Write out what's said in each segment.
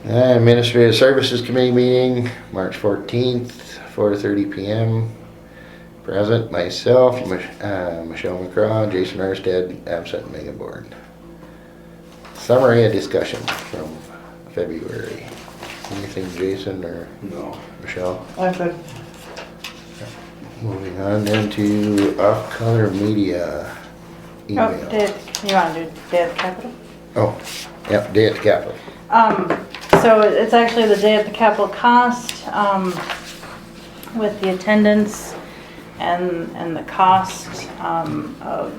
Administrative Services Committee meeting, March 14th, 4:30 p.m. Present, myself, Michelle McCraw, Jason Arstead, absent, Megan Bourne. Summary and discussion from February. Anything, Jason or No. Michelle? I'm good. Moving on then to off-color media email. Oh, you want to do Day at the Capitol? Oh, yep, Day at the Capitol. So it's actually the Day at the Capitol cost, with the attendance and the cost, of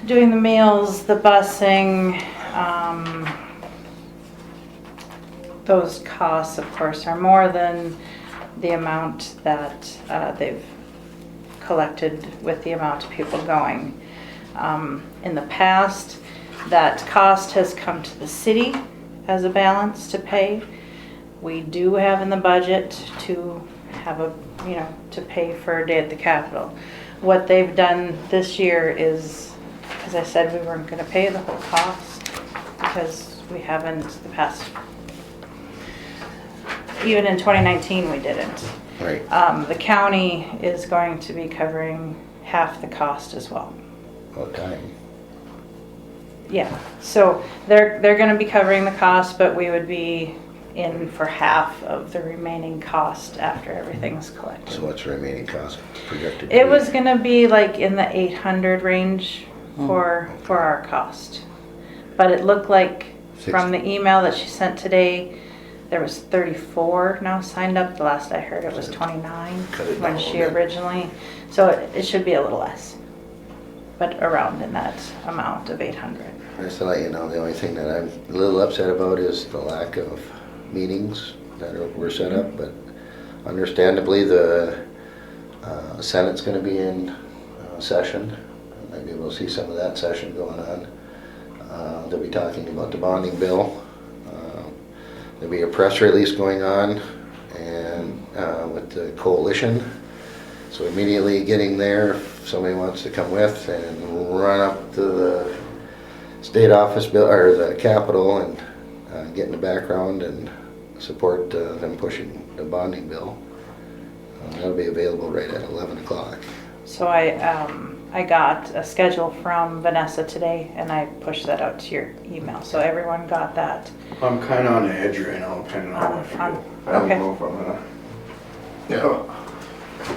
doing the meals, the busing, those costs, of course, are more than the amount that they've collected with the amount of people going. In the past, that cost has come to the city as a balance to pay. We do have in the budget to have to pay for a Day at the Capitol. What they've done this year is, as I said, we weren't going to pay the whole cost because we haven't the past. Even in 2019, we didn't. Right. The county is going to be covering half the cost as well. What time? Yeah, so they're going to be covering the cost, but we would be in for half of the remaining cost after everything's collected. So what's the remaining cost projected? It was going to be like in the 800 range for our cost. But it looked like from the email that she sent today, there was 34 now signed up. The last I heard it was 29 when she originally. So it should be a little less, but around in that amount of 800. Just to let you know, the only thing that I'm a little upset about is the lack of meetings that were set up, but understandably the Senate's going to be in session. Might be able to see some of that session going on. They'll be talking about the bonding bill. There'll be a press release going on and with the coalition. So immediately getting there, if somebody wants to come with, and run up to the state office bill or the Capitol and get in the background and support them pushing the bonding bill. That'll be available right at 11 o'clock. So I got a schedule from Vanessa today, and I pushed that out to your email, so everyone got that. I'm kind of on the edge right now, depending on how I feel. I don't Okay. know if I'm gonna. Yeah.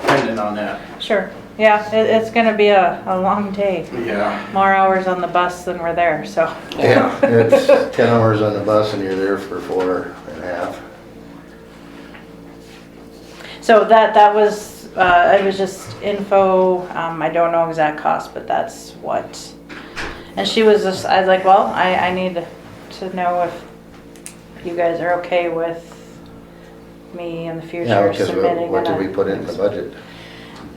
Depending on that. Sure. Yeah, it's going to be a long day. Yeah. More hours on the bus than we're there, so. Yeah, it's 10 hours on the bus and you're there for 4.5. So that was, it was just info. I don't know exact cost, but that's what. And she was just, I was like, well, I need to know if you guys are okay with me in the future Yeah, because submitting. what did we put in the budget?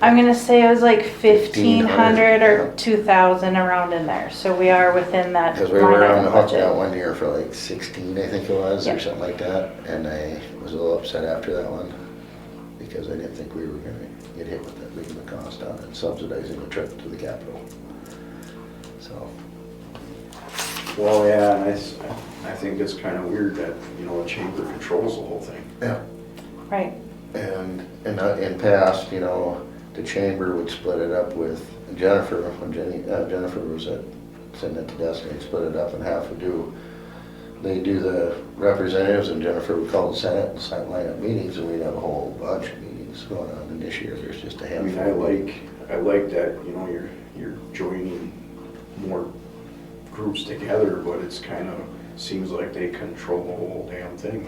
I'm gonna say it was like 1,500 or yeah. 2,000 around in there. So we are within that. Because we were on the hook budget. that one year for like 16, I think it was, or Yep. something like that. And I was a little upset after that one because I didn't think we were going to get hit with that big of a cost on it, subsidizing the trip to the Capitol. So, Well, yeah, and I think it's kind of weird that, the chamber controls the whole thing. yeah. Right. And in past, the chamber would split it up with Jennifer, when Jennifer was sitting at the desk, and they'd split it up, and half would they do the representatives, and Jennifer would call the Senate and line up meetings, and we'd have a whole bunch of meetings going on. And this year, there's just a I mean, handful. I like that, you're joining more groups together, but it's kind of seems like they control the whole damn thing.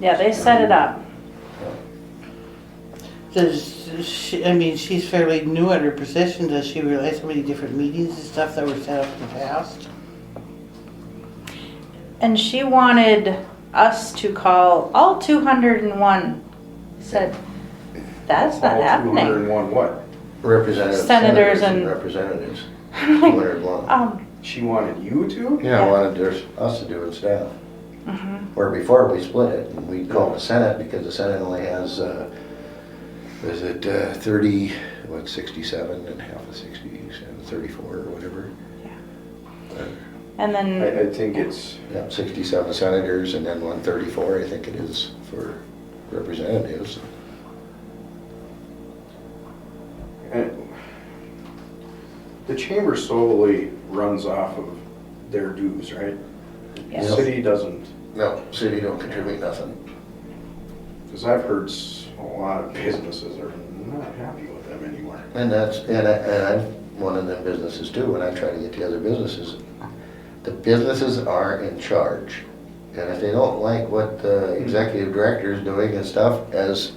Yeah, they set it up. Does she, she's fairly new at her position. Does she realize how many different meetings and stuff that were set up in the past? And she wanted us to call all 201. Said, that's not happening. 201 what? Representatives, Senators senators and- representatives. I'm like, 201. She wanted you to? Yeah, wanted us to do it staff. mhm. Where before we split it, and we called the Senate because the Senate only has, 67 and half of 67, 34 or whatever. Yeah. And then, I think it's, Yeah, 67 senators and then 134, I think it is, for representatives. and the chamber solely runs off of their dues, right? yes. The city doesn't, No, city don't contribute nothing. because I've heard a lot of businesses are not happy with them anymore. And I'm one of them businesses too, when I try to get the other businesses. The businesses are in charge. And if they don't like what the executive director is doing and stuff, as,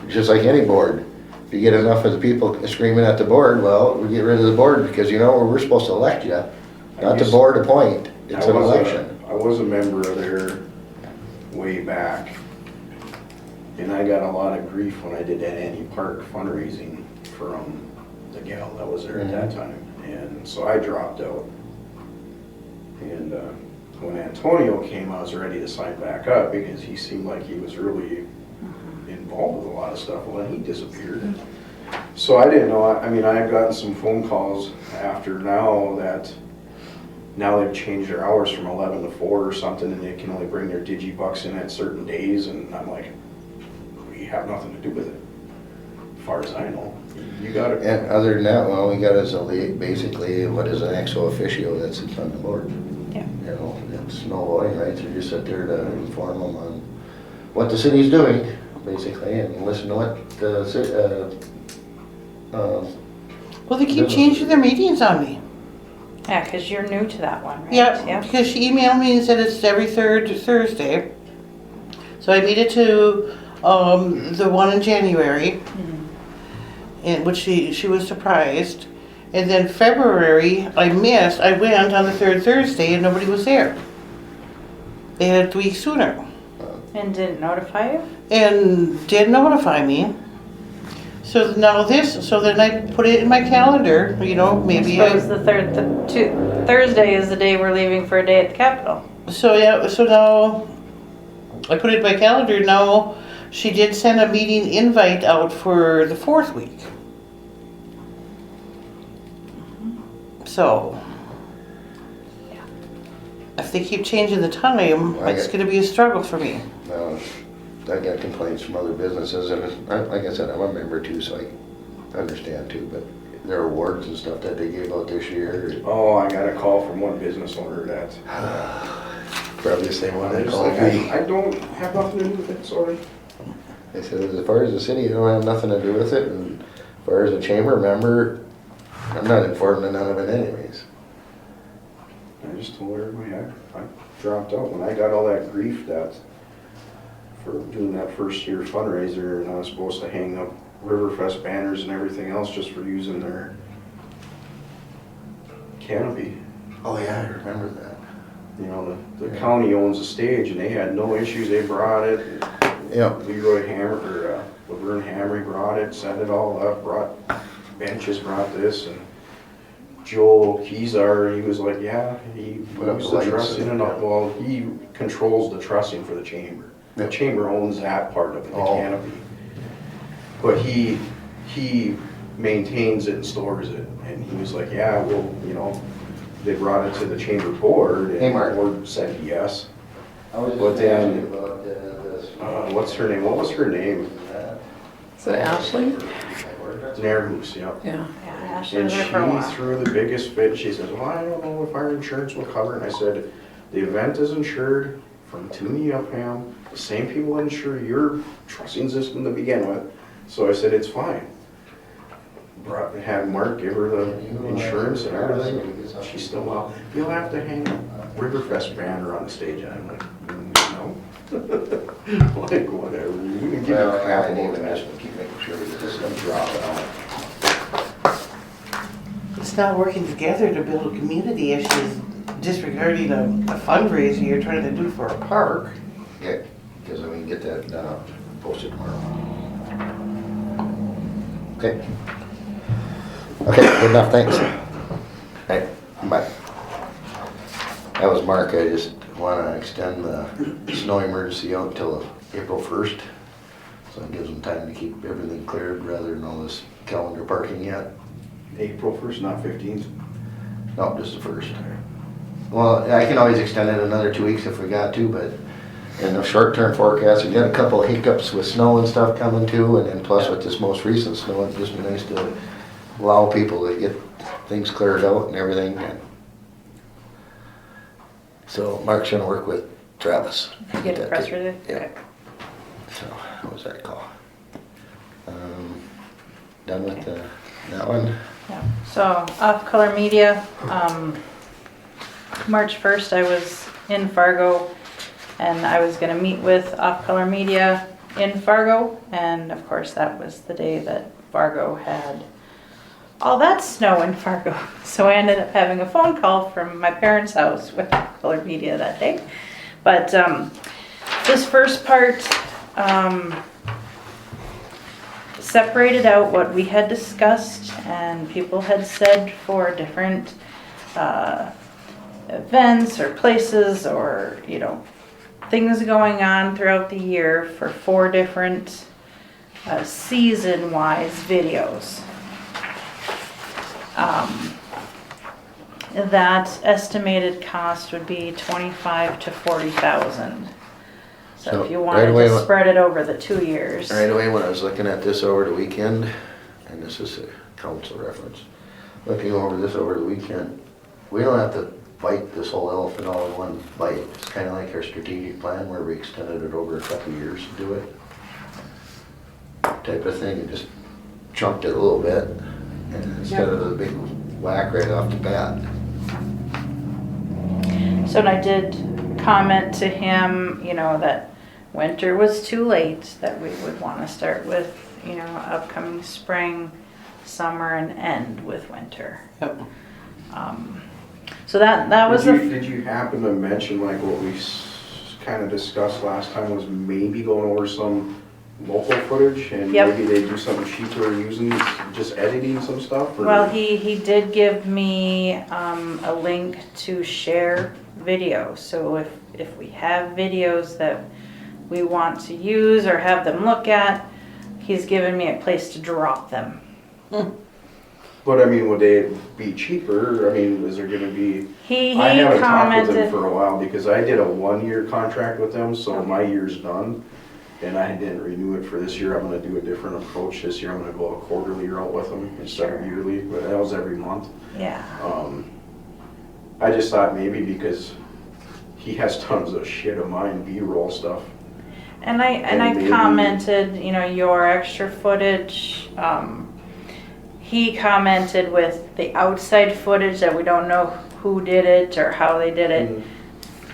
just like any board, if you get enough of the people screaming at the board, well, we get rid of the board because you know, we're supposed to elect you, not the board appoint. It's an election. I was a member of there way back. And I got a lot of grief when I did that Annie Park fundraising from the gal that was there at that time. And so I dropped out. And when Antonio came, I was ready to sign back up because he seemed like he was really involved with a lot of stuff. Well, then he disappeared. So I didn't know, I mean, I had gotten some phone calls after now that now they've changed their hours from 11 to 4 or something, and they can only bring their digibucks in at certain days, and I'm like, we have nothing to do with it, as far as I know. You gotta. And other than that, well, we got as a lead, basically, what is an ex officio that sits on the board. Yeah. You know, it's no voting rights, you just sit there to inform them on what the city's doing, basically, and listen to what the, Well, they keep changing their meetings on me. Yeah, because you're new to that one, right? Yeah, because she emailed me and said it's every third Thursday. So I made it to the one in January, in which she was surprised. And then February, I missed. I went on the third Thursday and nobody was there. They had it a week sooner And didn't notify you? and did notify me. So now so then I put it in my calendar, you know, maybe. I suppose the Thursday is the day we're leaving for a day at the Capitol. So yeah, so now I put it in my calendar. Now she did send a meeting invite out for the fourth week. So if they keep changing the time, it's going to be a struggle for me. I got complaints from other businesses, and like I said, I'm a member too, so I understand too, but there are awards and stuff that they gave out this year. Oh, I got a call from one business owner that, Probably the same one I'm they just called like, me. I don't have nothing to do with it, sorry. They said, as far as the city, you don't have nothing to do with it, and as far as a chamber member, I'm not informed of none of it anyways. I just told everybody I dropped out when I got all that grief for doing that first year fundraiser, and I was supposed to hang up Riverfest banners and everything else just for using their canopy. Oh yeah, I remember that. You know, the county owns the stage, and they had no issues. They brought it. Yep. Leroy Hammer, or Laverne Hamry brought it, set it all up, brought benches, brought this, and Joel Kezar, he was like, yeah, he Put up puts the the lights trussing and- and all, well, he controls the trussing for the chamber. The Yep. chamber owns that part of it, the Oh. canopy. But he maintains it and stores it, and he was like, yeah, well, you know, they brought it to the chamber board, Hey, and Mark. the board said yes. I was But then- about this. What's her name? What was her name? Is it Ashley? Nairhoos, yeah. Yeah. Yeah, Ashley And was she there for a while. threw the biggest fit. She says, well, I don't know if our insurance will cover it. And I said, the event is insured from Toomey Upham, the same people insure your trussing system to begin with. So I said, it's fine. Had Mark give her the insurance and everything. She's still out. You'll have to hang a Riverfest banner on the stage. And I'm like, no. Like, whatever. You can give Well, a crap I need about to that. keep making sure that Just this gonna is drop it out. It's not working together to build a community if she's disregarding a fundraiser you're trying to do for a park. Yeah, because we can get that posted tomorrow. Okay. Okay, good enough, thanks. Hey, bye. That was Mark. I just want to extend the snow emergency out till April 1st. So it gives them time to keep everything cleared rather than all this calendar parking yet. April 1st, not 15th. No, just the 1st. Well, I can always extend it another 2 weeks if we got to, but in the short-term forecast, we got a couple of hiccups with snow and stuff coming too, and then plus with this most recent snow, it'd just be nice to allow people to get things cleared out and everything. And so Mark's gonna work with Travis. to Get a that press taken- release? Yeah. Okay. So, what was that call? Done with that one? Yeah, so Off Color Media, March 1st I was in Fargo and I was gonna meet with Off Color Media in Fargo, and of course that was the day that Fargo had all that snow in Fargo. So I ended up having a phone call from my parents' house with Off Color Media that day. But this first part, separated out what we had discussed and people had said for different events or places or, you know, things going on throughout the year for 4 different season-wise videos. That estimated cost would be $25,000 to $40,000. So So, if you right wanted away to what- spread it over the 2 years. Right away, when I was looking at this over the weekend, and this is a council reference, looking over this over the weekend, we don't have to bite this whole elephant all in one bite. It's kind of like our strategic plan where we extended it over a couple of years to do it. Type of thing, and just chunked it a little bit, and instead of the big whack right off the bat. So and I did comment to him, you know, that winter was too late, that we would want to start with, you know, upcoming spring, summer, and end with winter. Yep. So that was Did you happen to mention, like, what we kind of discussed last time was maybe going over some local footage? And Yep. maybe they do something cheaper using, just editing some stuff? Or- Well, he did give me a link to share videos. So if we have videos that we want to use or have them look at, he's given me a place to drop them. But I mean, would they be cheaper? I mean, is there gonna be? He I haven't talked with them commented, for a while because I did a 1-year contract with them, so my year's done. And I didn't renew it for this year. I'm gonna do a different approach this year. I'm gonna go a quarterly route with them instead of Sure. yearly, but that was every month. yeah. I just thought maybe because he has tons of shit of mine, B-roll stuff. And I And maybe- commented, you know, your extra footage. He commented with the outside footage that we don't know who did it or how they did it.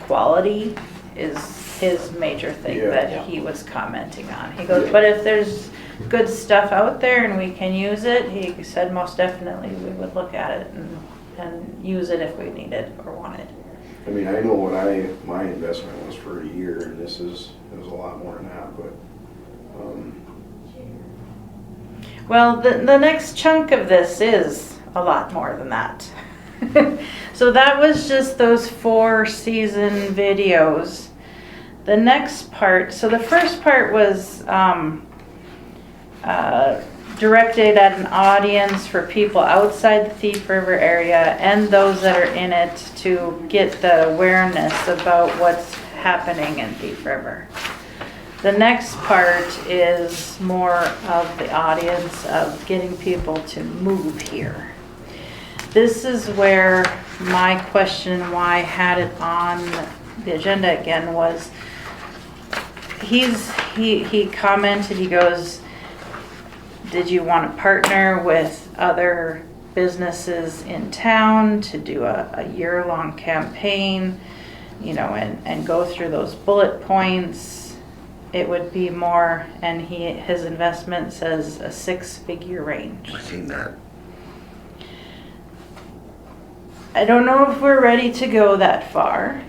Quality is his major thing Yeah. that he was commenting on. He goes, but if there's good stuff out there and we can use it, he said most definitely we would look at it and use it if we need it or want it. I mean, I know what my investment was for a year, and it was a lot more than that, but, Well, the next chunk of this is a lot more than that. So that was just those 4 season videos. The next part, so the first part was directed at an audience for people outside the Thief River area and those that are in it to get the awareness about what's happening in Thief River. The next part is more of the audience of getting people to move here. This is where my question why I had it on the agenda again was he commented, he goes, did you want to partner with other businesses in town to do a year-long campaign, you know, and go through those bullet points? It would be more, and his investment says a 6-figure range. I've seen that. I don't know if we're ready to go that far.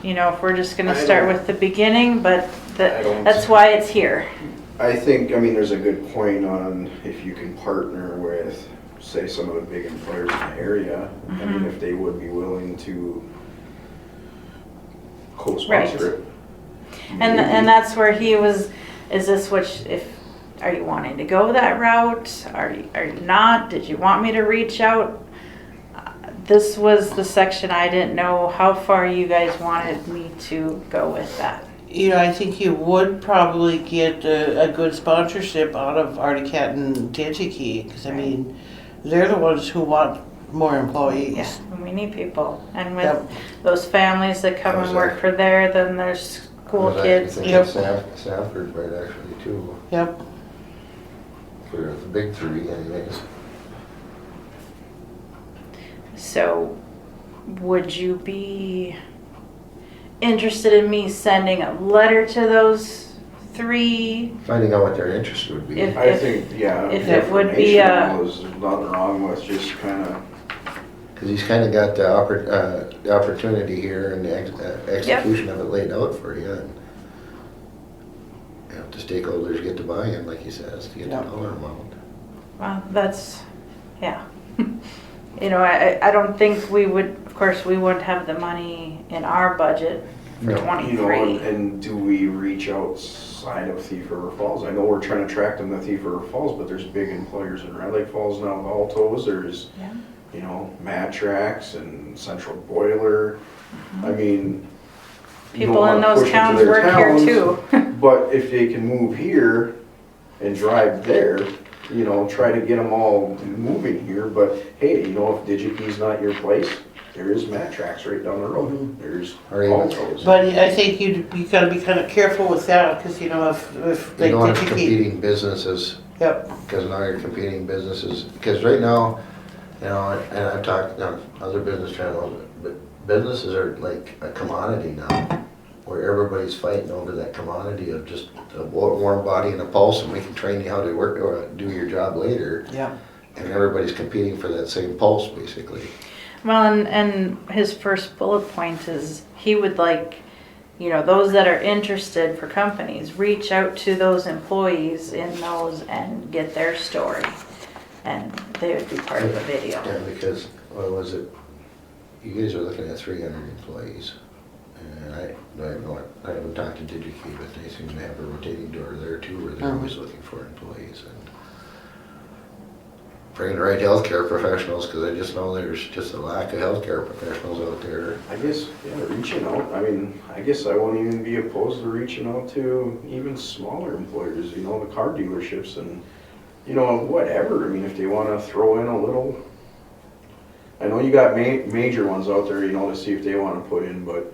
You know, if we're just gonna I start don't- with the beginning, but I don't- that's why it's here. I think, I mean, there's a good point on if you can partner with, say, some of the big employers in the area. I mean, if they would be willing to co-sponsor it. And maybe. that's where he was, is this are you wanting to go that route? Are you not? Did you want me to reach out? this was the section I didn't know how far you guys wanted me to go with that. You know, I think you would probably get a good sponsorship out of Artie Cat and Digikey, because I mean, they're the ones who want more employees. Yeah, and we need people. And with Yep. those families that come and work for there, then there's school kids. Yep. Sanford, right, actually, too, Yep. for the big three anyways. So, would you be interested in me sending a letter to those three? Finding out what their interest would be. If- I think, yeah. if it would be, informational is nothing wrong with just kinda, Because he's kind of got the opportunity here and the execution of it laid out for you. And, you know, the stakeholders get to buy in, like he says, to get the Yep. dollar amount. Well, that's, yeah. You know, I don't think we would, of course, we wouldn't have the money in our budget for No. you know, 23. and do we reach outside of Thief River Falls? I know we're trying to track them to Thief River Falls, but there's big employers in Red Lake Falls now, Altos, there's, Yeah. you know, Matrax and Central Boiler. I mean, you don't People in wanna those push into towns their work here towns, too. But if they can move here and drive there, you know, try to get them all moving here, but hey, you know, if Digikey's not your place, there is Matrax right down the road. There's Or even- Altos. But I think you gotta be kind of careful with that, because you know, if You like don't want Digikey. competing businesses, Yep. because now you're competing businesses, because right now, you know, and I've talked, other business channels, but businesses are like a commodity now, where everybody's fighting over that commodity of just a warm body and a pulse, and we can train you how to work or do your job later. Yep. And everybody's competing for that same pulse, basically. Well, and his first bullet point is he would like, you know, those that are interested for companies, reach out to those employees in those and get their story. And they would be part of the video. Yeah, because, what was it, you guys are looking at 300 employees. And I haven't talked to Digikey, but they seem to have a rotating door there too, where they're always looking for employees. And bringing the right healthcare professionals, because I just know there's just a lack of healthcare professionals out there. I guess, yeah, reaching out, I mean, I guess I won't even be opposed to reaching out to even smaller employers, you know, the car dealerships and, you know, whatever. I mean, if they wanna throw in a little, I know you got major ones out there, you know, to see if they wanna put in, but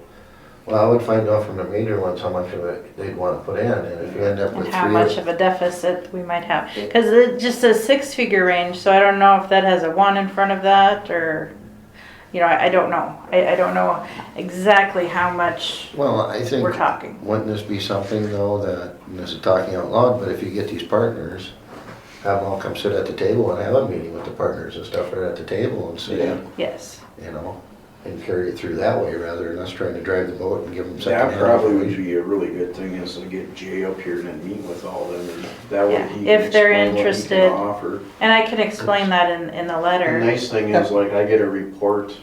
Well, I would find out from the major ones how much of it they'd want to put in, and if you end up with And how three much of a deficit we might have. Because it just says 6-figure range, so I don't know if that has a 1 in front of that or, you know, I don't know. I don't know exactly how much Well, I think, we're talking. wouldn't this be something though that, and this is talking out loud, but if you get these partners, have them all come sit at the table and have a meeting with the partners and stuff right at the table and say, Yeah. Yes. you know, and carry it through that way rather than us trying to drive the boat and give them something. that probably would be a really good thing is to get Jay up here and then meet with all of them and that way Yeah, he can if they're explain what he interested. can offer. And I can explain that in the The letter. nice thing is, like, I get a report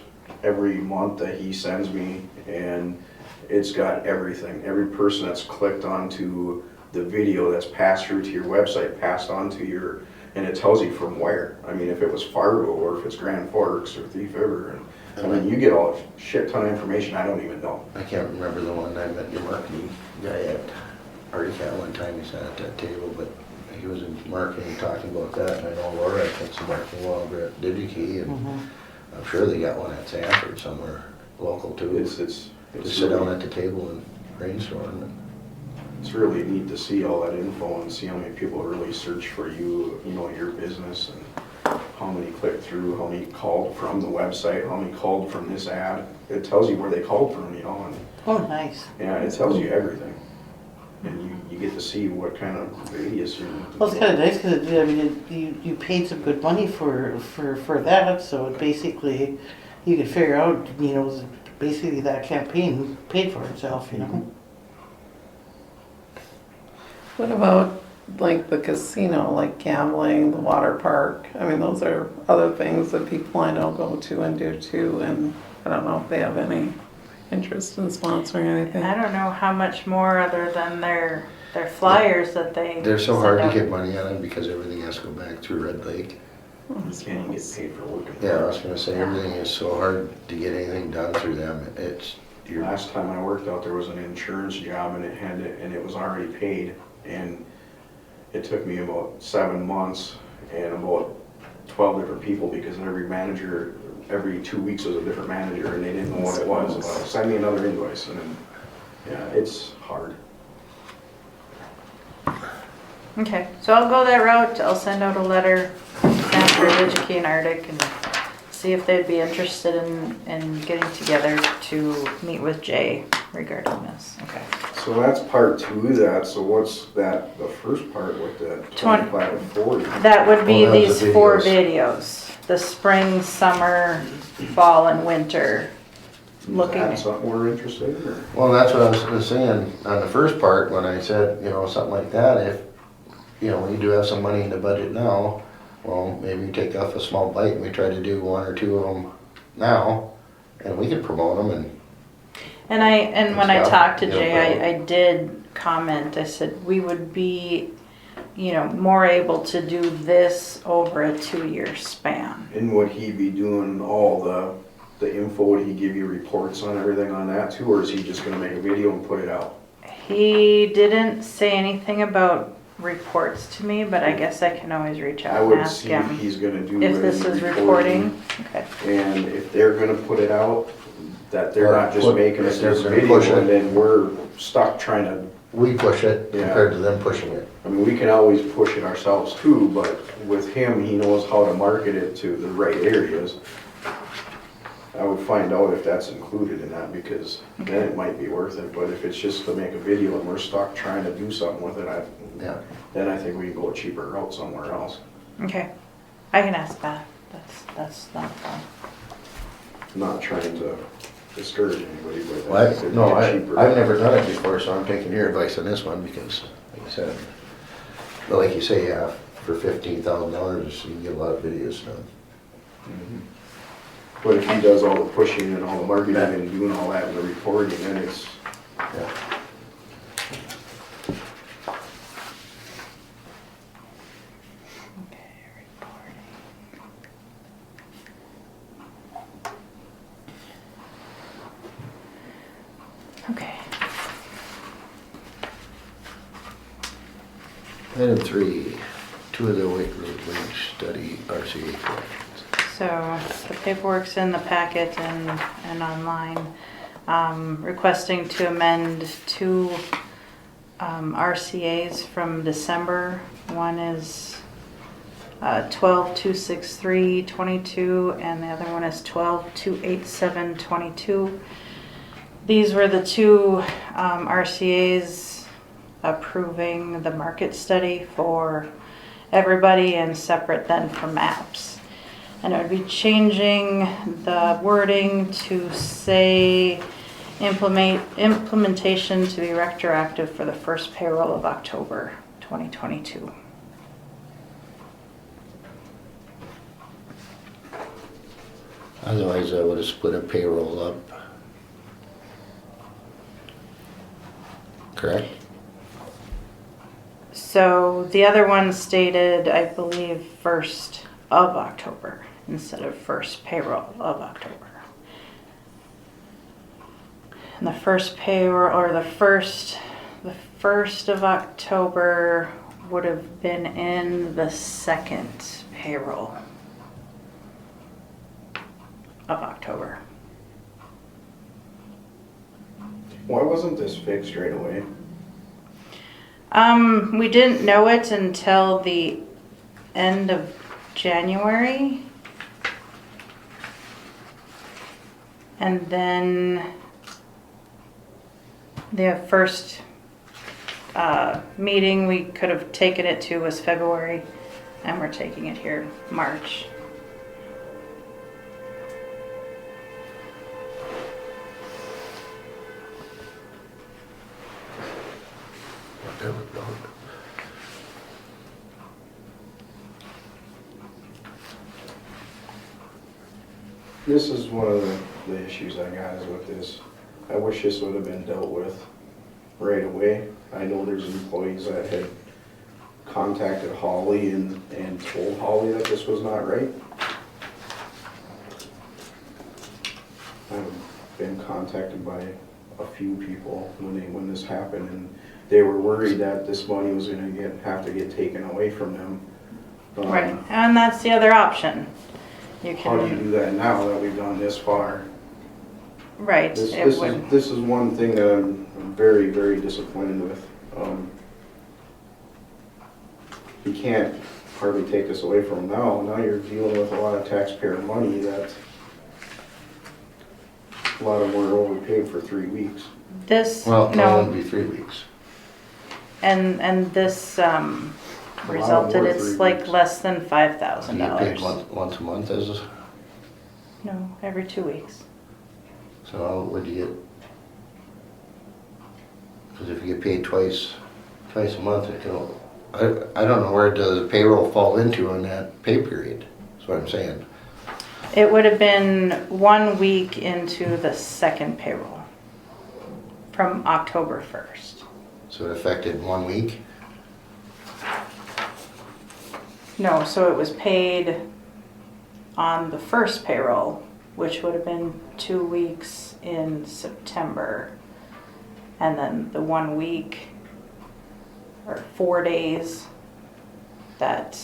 every month that he sends me, and it's got everything. Every person that's clicked onto the video that's passed through to your website, passed on to your, and it tells you from where. I mean, if it was Fargo, or if it's Grand Forks, or Thief River, and, I mean, you get all a shit ton of information I don't even know. I can't remember the one I met your marketing guy at Artie Cat one time, he sat at that table, but he was in marketing talking about that, and I know Laura thinks the marketing well over at Digikey, and I'm sure they got one at Sanford somewhere local too. It's Just sit down really, at the table and brainstorm. And it's really neat to see all that info and see how many people really search for you, you know, your business, and how many clicked through, how many called from the website, how many called from this ad. It tells you where they called from, you know, and Oh, nice. yeah, it tells you everything. And you get to see what kind of radius you. Well, it's kind of nice because I mean, you paid some good money for that, so it basically you could figure out, you know, basically that campaign paid for itself, you know. What about like the casino, like gambling, the water park? I mean, those are other things that people I know go to and do too, and I don't know if they have any interest in sponsoring anything. I don't know how much more other than their flyers that they they're so send hard to out. get money out of because everything has to go back through Red Lake. You can't get paid for working. Yeah, I was gonna say, everything is so hard to get anything done through them. You're, Last time I worked out, there was an insurance job and it was already paid. And it took me about 7 months and about 12 different people because every manager, every 2 weeks was a different manager and they didn't know what it was. Well, send me another invoice and then, yeah, it's hard. Okay, so I'll go that route. I'll send out a letter, Sanford, Ridgeckie, and Arctic, and see if they'd be interested in getting together to meet with Jay regarding this. Okay. So that's part 2 of that. So what's that, the first part with the 25 and 40? That would be Well, that was these the 4 videos. videos. The spring, summer, fall, and winter. Looking. Is that something we're interested in or? well, that's what I was saying on the first part, when I said, something like that, if, we do have some money in the budget now, well, maybe we take off a small bite and we try to do 1 or 2 of them now, and we could promote them And when I stuff, talked to yeah, Jay, I did comment, I said, we would be, more able to do this over a 2-year span. And would he be doing all the info? Would he give you reports on everything on that too? Or is he just gonna make a video and put it out? He didn't say anything about reports to me, but I guess I can always reach I out and would ask see if him he's gonna do. if this any is reporting. Okay. And if they're gonna put it out, that they're Or not just put- making us if they're this gonna video push it. and then we're stuck trying to, we push it Yeah. compared to them pushing it. I mean, we can always push it ourselves too, but with him, he knows how to market it to the right areas. I would find out if that's included in that because then it might be worth it, but if it's just to make a video and we're stuck trying to do something with it, Yeah. then I think we can go a cheaper route somewhere else. Okay. I can ask that. That's not a problem. Not trying to discourage anybody, but Well, I think it'd no, be cheaper. I've never done it before, so I'm taking your advice on this one because, like I said, but like you say, yeah, for $15,000, you can get a lot of videos done. Mhm. But if he does all the pushing and all the marketing and doing all that and the reporting, then it's, Yeah. Okay, reporting. Okay. Item 3, 2 of the wage study RCA questions. So the paperwork's in the packet and online, requesting to amend 2 RCAs from December. One is 12/263/22 and the other one is 12/287/22. These were the 2 RCAs approving the market study for everybody and separate then for maps. And it would be changing the wording to say implementation to be retroactive for the first payroll of October 2022. Otherwise, I would have split a payroll up. Correct? So the other one stated, I believe, 1st of October instead of first payroll of October. And the first payroll, or the first of October would have been in the second payroll of October. why wasn't this fixed right away? We didn't know it until the end of January. And then the first meeting we could have taken it to was February, and we're taking it here March. Whatever, dog. This is one of the issues I got is with this. I wish this would have been dealt with right away. I know there's employees that had contacted Holly and told Holly that this was not right. I've been contacted by a few people when this happened, and they were worried that this money was gonna have to get taken away from them. Right, and that's the other option. You How do you can, do that now that we've gone this far? right, This, it this is, would, this is one thing that I'm very, very disappointed with. You can't hardly take this away from them now. Now you're dealing with a lot of taxpayer money that a lot of them were overpaid for 3 weeks. this, Well, it no, wouldn't be 3 weeks. and this, resulted, more it's 3 like weeks. less than You $5,000. paid once a month as, No, every 2 weeks. so how would you get? Because if you get paid twice a month, it can, I don't know where does the payroll fall into on that pay period, that's what I'm saying. It would have been 1 week into the second payroll from October 1st. So it affected 1 week? No, so it was paid on the first payroll, which would have been 2 weeks in September. And then the 1 week or 4 days that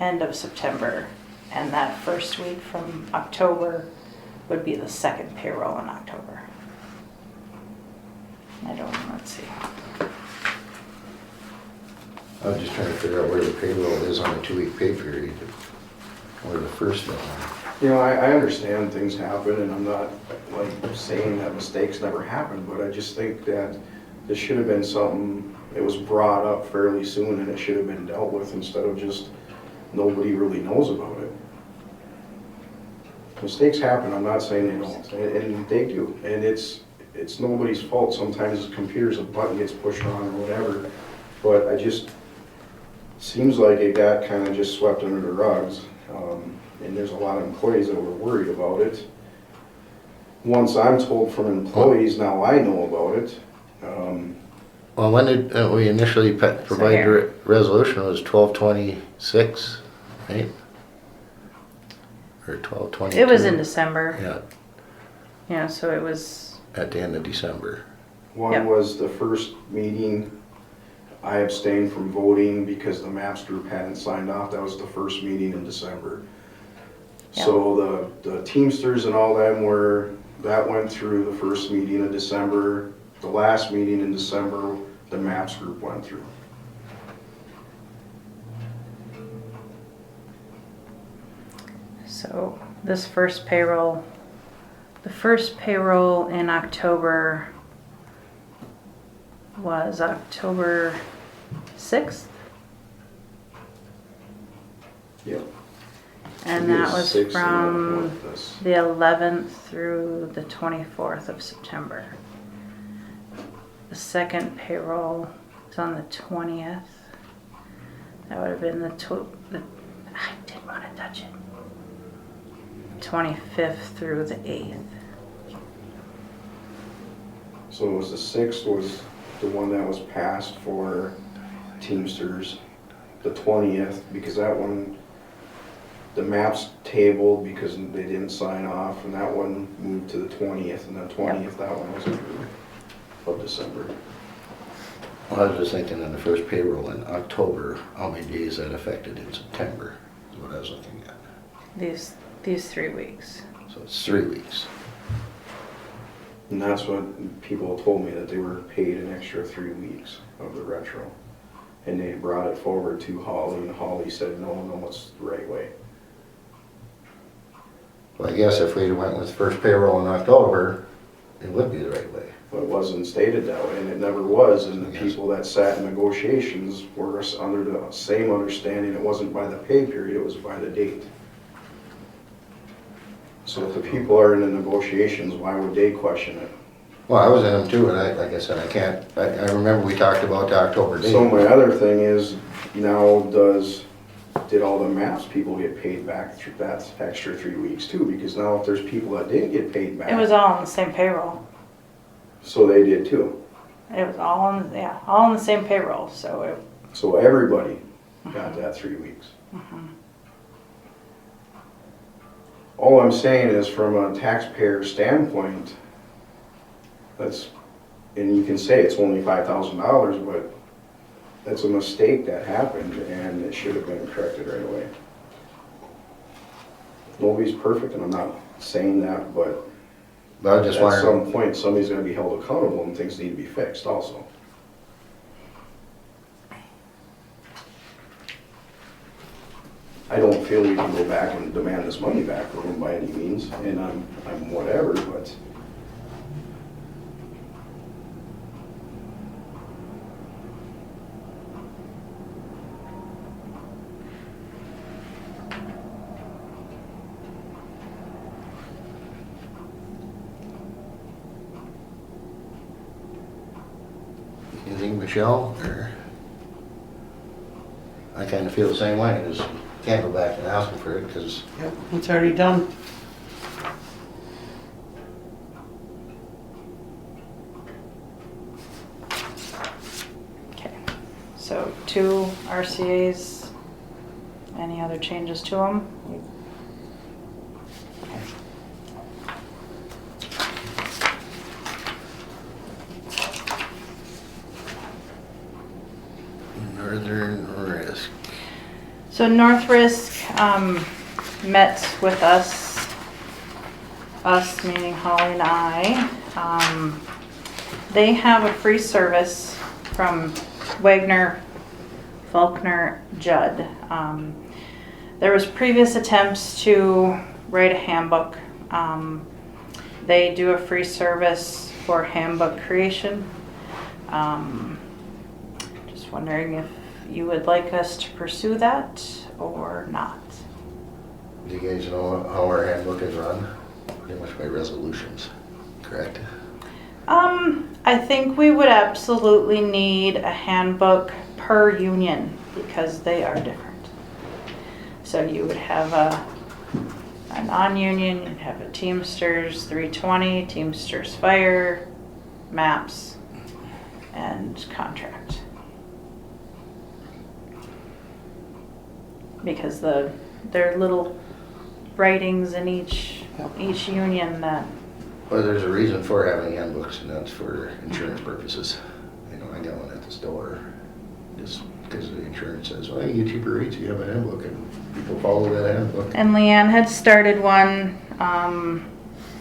end of September. And that first week from October would be the second payroll in October. I don't, let's see. I was just trying to figure out where the payroll is on a 2-week pay period, where the first one. You know, I understand things happen, and I'm not like saying that mistakes never happen, but I just think that this should have been something, it was brought up fairly soon and it should have been dealt with instead of just nobody really knows about it. Mistakes happen, I'm not saying they don't, and they do, and it's nobody's fault. Sometimes the computer's a button gets pushed on or whatever, but I just, seems like it got kind of just swept under the rugs. And there's a lot of employees that were worried about it. Once I'm told from employees, now I know about it. Well, when did we initially provide here- the resolution? It was 12/26, right? Or 12/22? It was in December, Yeah, you know, so it was, at the end of December. One Yep. was the first meeting, I abstained from voting because the MAPS group hadn't signed off. That was the first meeting in December. So the Teamsters and all them that went through the first meeting in December. The last meeting in December, the MAPS group went through. so this first payroll, the first payroll in October was October 6th, Yep. and Should be that the was 6th and from the 4th. the 11th through the 24th of September. The second payroll was on the 20th. That would have been the I didn't want to touch it. 25th through the 8th. So it was the 6th was the one that was passed for Teamsters. The 20th, because that one, the maps tabled because they didn't sign off, and that one moved to the 20th, and the 20th, that one was approved of December. Well, I was just thinking on the first payroll in October, how many days that affected in September, is what I was looking at. These 3 weeks. So it's 3 weeks. And that's what people told me, that they were paid an extra 3 weeks of the retro. And they brought it forward to Holly, and Holly said, no, it's the right way. Well, I guess if we went with first payroll in October, it would be the right way. But it wasn't stated that way, and it never was, and the Yes. people that sat in negotiations were under the same understanding, it wasn't by the pay period, it was by the date. So if the people are in the negotiations, why would they question it? Well, I was in them too, and like I said, I remember we talked about the October date. So my other thing is, now did all the MAPS people get paid back through that extra 3 weeks too? Because now if there's people that didn't get paid back. It was all on the same payroll. So they did too. It was all on the same payroll, so So everybody got that 3 weeks. All I'm saying is from a taxpayer standpoint, that's, and you can say it's only $5,000, but that's a mistake that happened and it should have been corrected right away. Nobody's perfect, and I'm not saying that, but But I just at wondering, some point, somebody's gonna be held accountable and things need to be fixed also. I don't feel we can go back and demand this money back from them by any means, and I'm whatever, but you think Michelle, or? I kinda feel the same way, just can't go back and ask them for it, because Yep, it's already done. Okay, so 2 RCA's, any other changes to them? Northern Risk. So North Risk met with us meaning Holly and I. They have a free service from Wagner, Faulkner, Judd. There was previous attempts to write a handbook. They do a free service for handbook creation. Just wondering if you would like us to pursue that or not. Do you guys know how our handbook is run? Pretty much by resolutions, correct? I think we would absolutely need a handbook per union because they are different. So you would have a non-union, you'd have a Teamsters 320, Teamsters Fire, MAPS, and contract. Because there are little writings in each union that, Well, there's a reason for having handbooks, and that's for insurance purposes. You know, I got one at the store, just because the insurance says, well, you get cheaper rates, you have a handbook, and people follow that handbook. and Leanne had started one.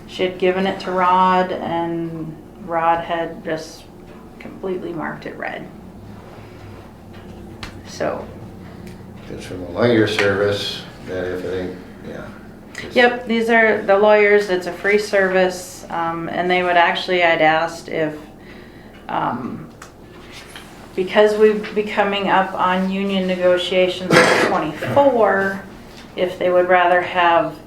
She had given it to Rod, and Rod had just completely marked it red. So, It's from a lawyer service, that if it ain't, yeah. yep, these are the lawyers. It's a free service, and they would actually, I'd asked if, because we'd be coming up on union negotiations for 24, if they would rather have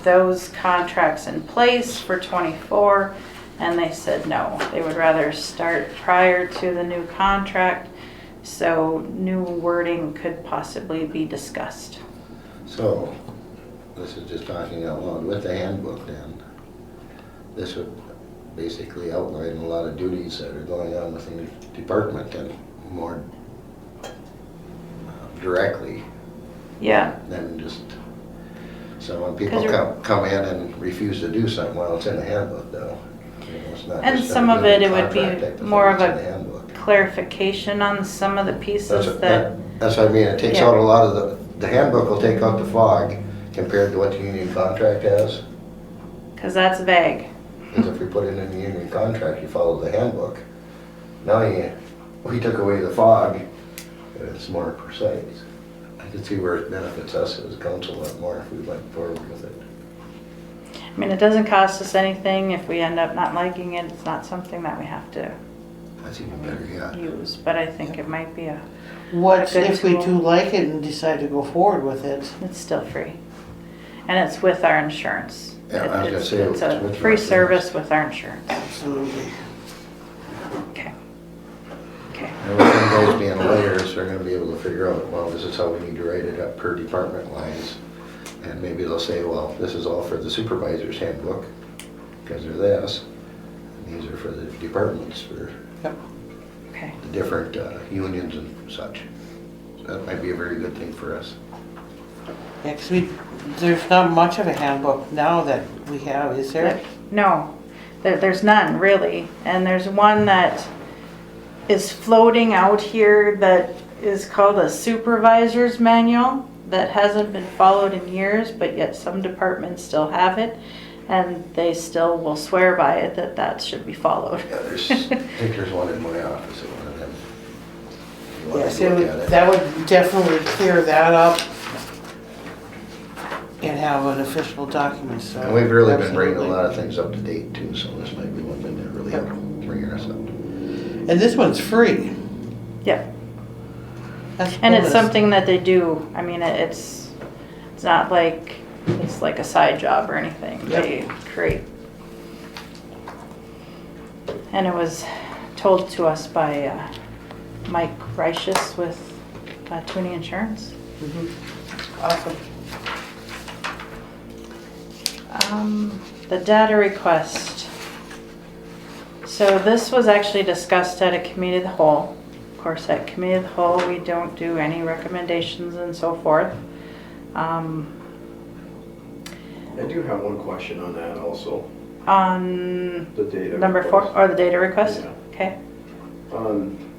those contracts in place for 24, and they said no. They would rather start prior to the new contract, so new wording could possibly be discussed. So, this is just talking out loud, with the handbook then, this would basically outline a lot of duties that are going on within the department and more directly Yeah, than just, so when people 'Cause come in and refuse to do something, well, it's in the handbook though. You know, it's not And just some a of it union would be contract type of more thing, of it's a- in the handbook. clarification on some of the pieces That's what I mean, it takes Yeah. out a lot of the handbook will take out the fog compared to what the union contract has. because that's vague. Because if we put it in the union contract, you follow the handbook. Now we took away the fog, and it's more precise. I could see where it benefits us as a council a lot more if we went forward with it. I mean, it doesn't cost us anything. If we end up not liking it, it's not something that we have to That's even better, yeah. use, but I think it might be What good if we tool. do like it and decide to go forward with it? it's still free. And it's with our insurance. Yeah, I was gonna It's- say It's a it's with free our service with our insurance. Absolutely. Okay. Okay. And with them guys being lawyers, they're gonna be able to figure out, well, this is how we need to write it up per department lines. And maybe they'll say, well, this is all for the supervisor's handbook, because they're this. And these are for the departments for, Yep. Okay. the different unions and such. So that might be a very good thing for us. Yeah, 'cause there's not much of a handbook now that we have, is there? No, there's none really. And there's one that is floating out here that is called a supervisor's manual that hasn't been followed in years, but yet some departments still have it. And they still will swear by it that that should be followed. Yeah, I think there's one in my office, at one of them. You wanna Yes, look at it. that would definitely clear that up and have an official document, so. And we've really been bringing a absolutely. lot of things up to date too, so this might be one thing that really Yep. bringing us up. And this one's free. Yeah. That's And it's bonus. something that they do. I mean, it's not like it's like a side job or anything. Yep. They create. And it was told to us by Mike Reichus with Toonie Insurance. Mhm. Awesome. The data request. So this was actually discussed at a committee of the whole. Of course, at committee of the whole, we don't do any recommendations and so forth. I do have one question on that also, On the data. number 4, request. or the data request? Yeah. Okay.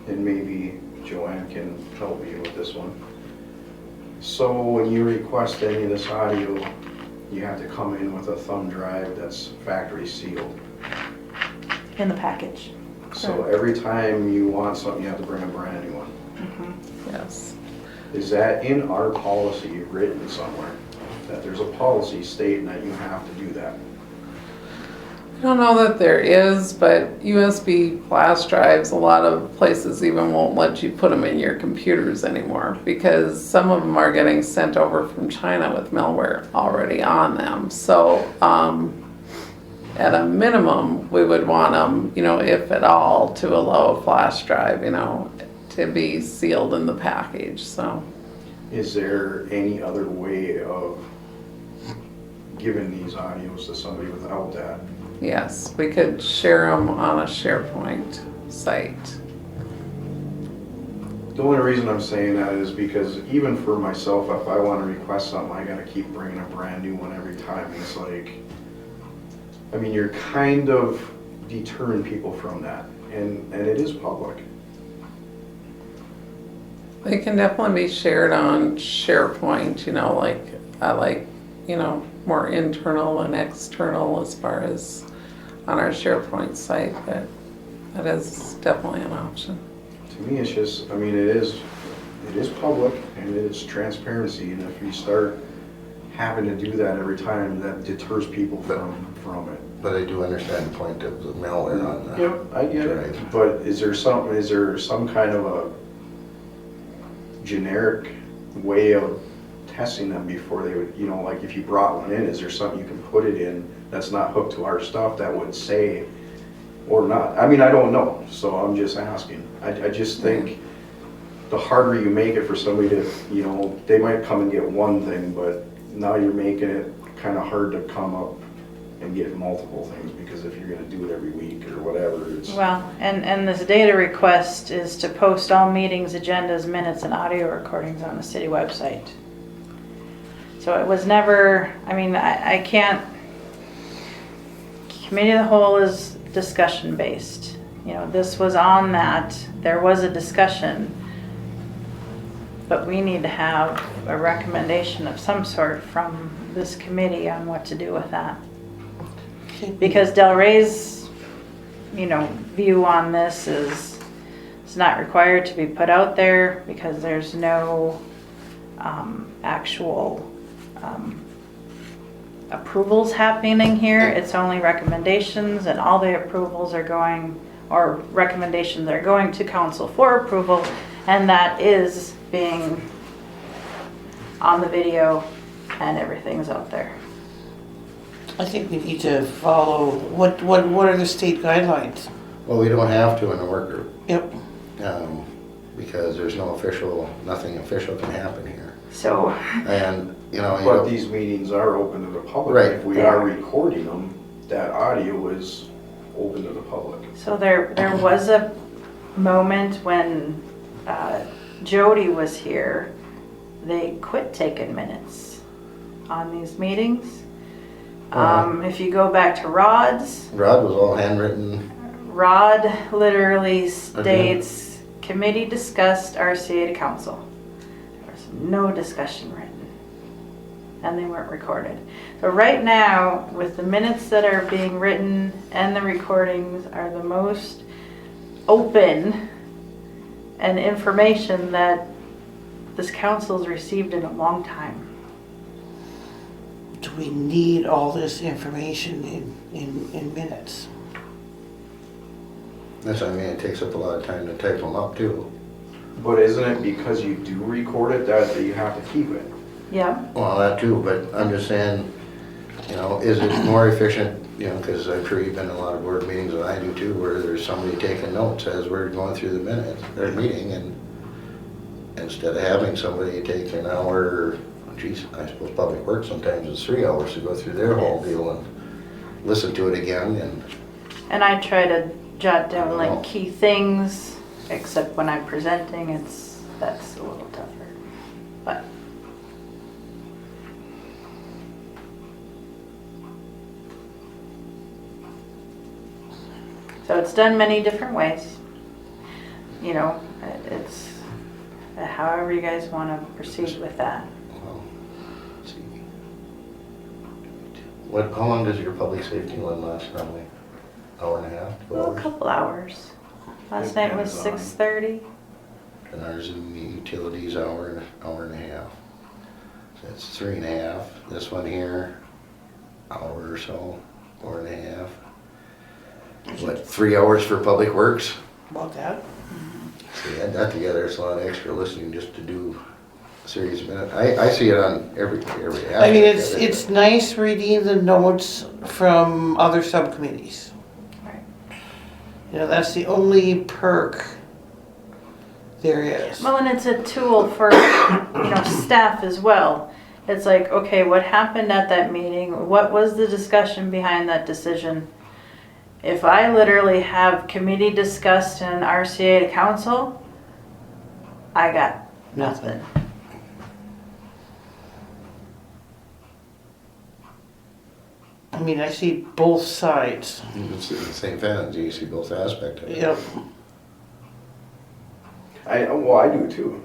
And maybe Joanne can help me with this one. So when you request any of this audio, you have to come in with a thumb drive that's factory sealed. In the package. So every time you want something, you have to bring a brand new one. Mhm. Yes. Is that in our policy written somewhere? That there's a policy stating that you have to do that? I don't know that there is, but USB flash drives, a lot of places even won't let you put them in your computers anymore because some of them are getting sent over from China with malware already on them. So, at a minimum, we would want them, if at all, to allow a flash drive, to be sealed in the package, so. Is there any other way of giving these audios to somebody without that? Yes, we could share them on a SharePoint site. The only reason I'm saying that is because even for myself, if I want to request something, I gotta keep bringing a brand new one every time. It's like, I mean, you're kind of deterring people from that, and it is public. They can definitely be shared on SharePoint, I like, more internal and external as far as on our SharePoint site, but that is definitely an option. To me, it's just, I mean, it is public and it is transparency, and if you start having to do that every time, that deters people from it. But I do understand the point of the malware on the Yep, I get it, drive. but is there some kind of a generic way of testing them before they would, like if you brought one in, is there something you can put it in that's not hooked to our stuff that would say, or not? I mean, I don't know, so I'm just asking. I just think the harder you make it for somebody to, they might come and get one thing, but now you're making it kind of hard to come up and get multiple things, because if you're gonna do it every week or whatever, it's. Well, and this data request is to post all meetings, agendas, minutes, and audio recordings on the city website. So it was never, I mean, I can't, committee of the whole is discussion based. This was on that, there was a discussion, but we need to have a recommendation of some sort from this committee on what to do with that. Because Del Rey's, view on this is it's not required to be put out there because there's no actual approvals happening here. It's only recommendations, and all the approvals are going, or recommendations are going to council for approval, and that is being on the video and everything's out there. I think we need to follow, what are the state guidelines? Well, we don't have to in the work group, Yep. because there's nothing official can happen here. So, And, But these meetings are open to the public. Right. If we are recording them, that audio is open to the public. so there was a moment when Jody was here, they quit taking minutes on these meetings. If you go back to Rod's, Rod was all handwritten. Rod literally states, committee discussed RCA to council. There was no discussion written. And they weren't recorded. So right now, with the minutes that are being written and the recordings are the most open and information that this council's received in a long time. Do we need all this information in minutes? That's what I mean, it takes up a lot of time to type them up too. But isn't it because you do record it that you have to keep it? Yeah. Well, that too, but I'm just saying, you know, is it more efficient, you know, because I'm sure you've been in a lot of board meetings, and I do too, where there's somebody taking notes as we're going through the minutes, their meeting, and instead of having somebody take an hour, geez, I suppose Public Works sometimes it's 3 hours to go through their whole deal and listen to it again, And I try to jot down Oh. like key things, except when I'm presenting, that's a little tougher. But so it's done many different ways. You know, it's however you guys want to proceed with that. well, let's see. How long does your public safety one last normally? Hour and a half, 2 Well, a hours? couple hours. Last night was Depends on- 6:30. And ours in the utilities hour and a half. So that's 3.5. This one here, hour or so, 4.5. What, 3 hours for Public Works? About that? So you add that together, it's a lot of extra listening just to do a series of minutes. I see it on every aspect. I mean, of it. it's nice reading the notes from other subcommittees. Right. You know, that's the only perk there is. Well, and it's a tool for, staff as well. It's like, okay, what happened at that meeting? What was the discussion behind that decision? If I literally have committee discussed in RCA to council, I got nothing. I mean, I see both sides. It's the same fans, you see both aspects of it. Yep. I do too.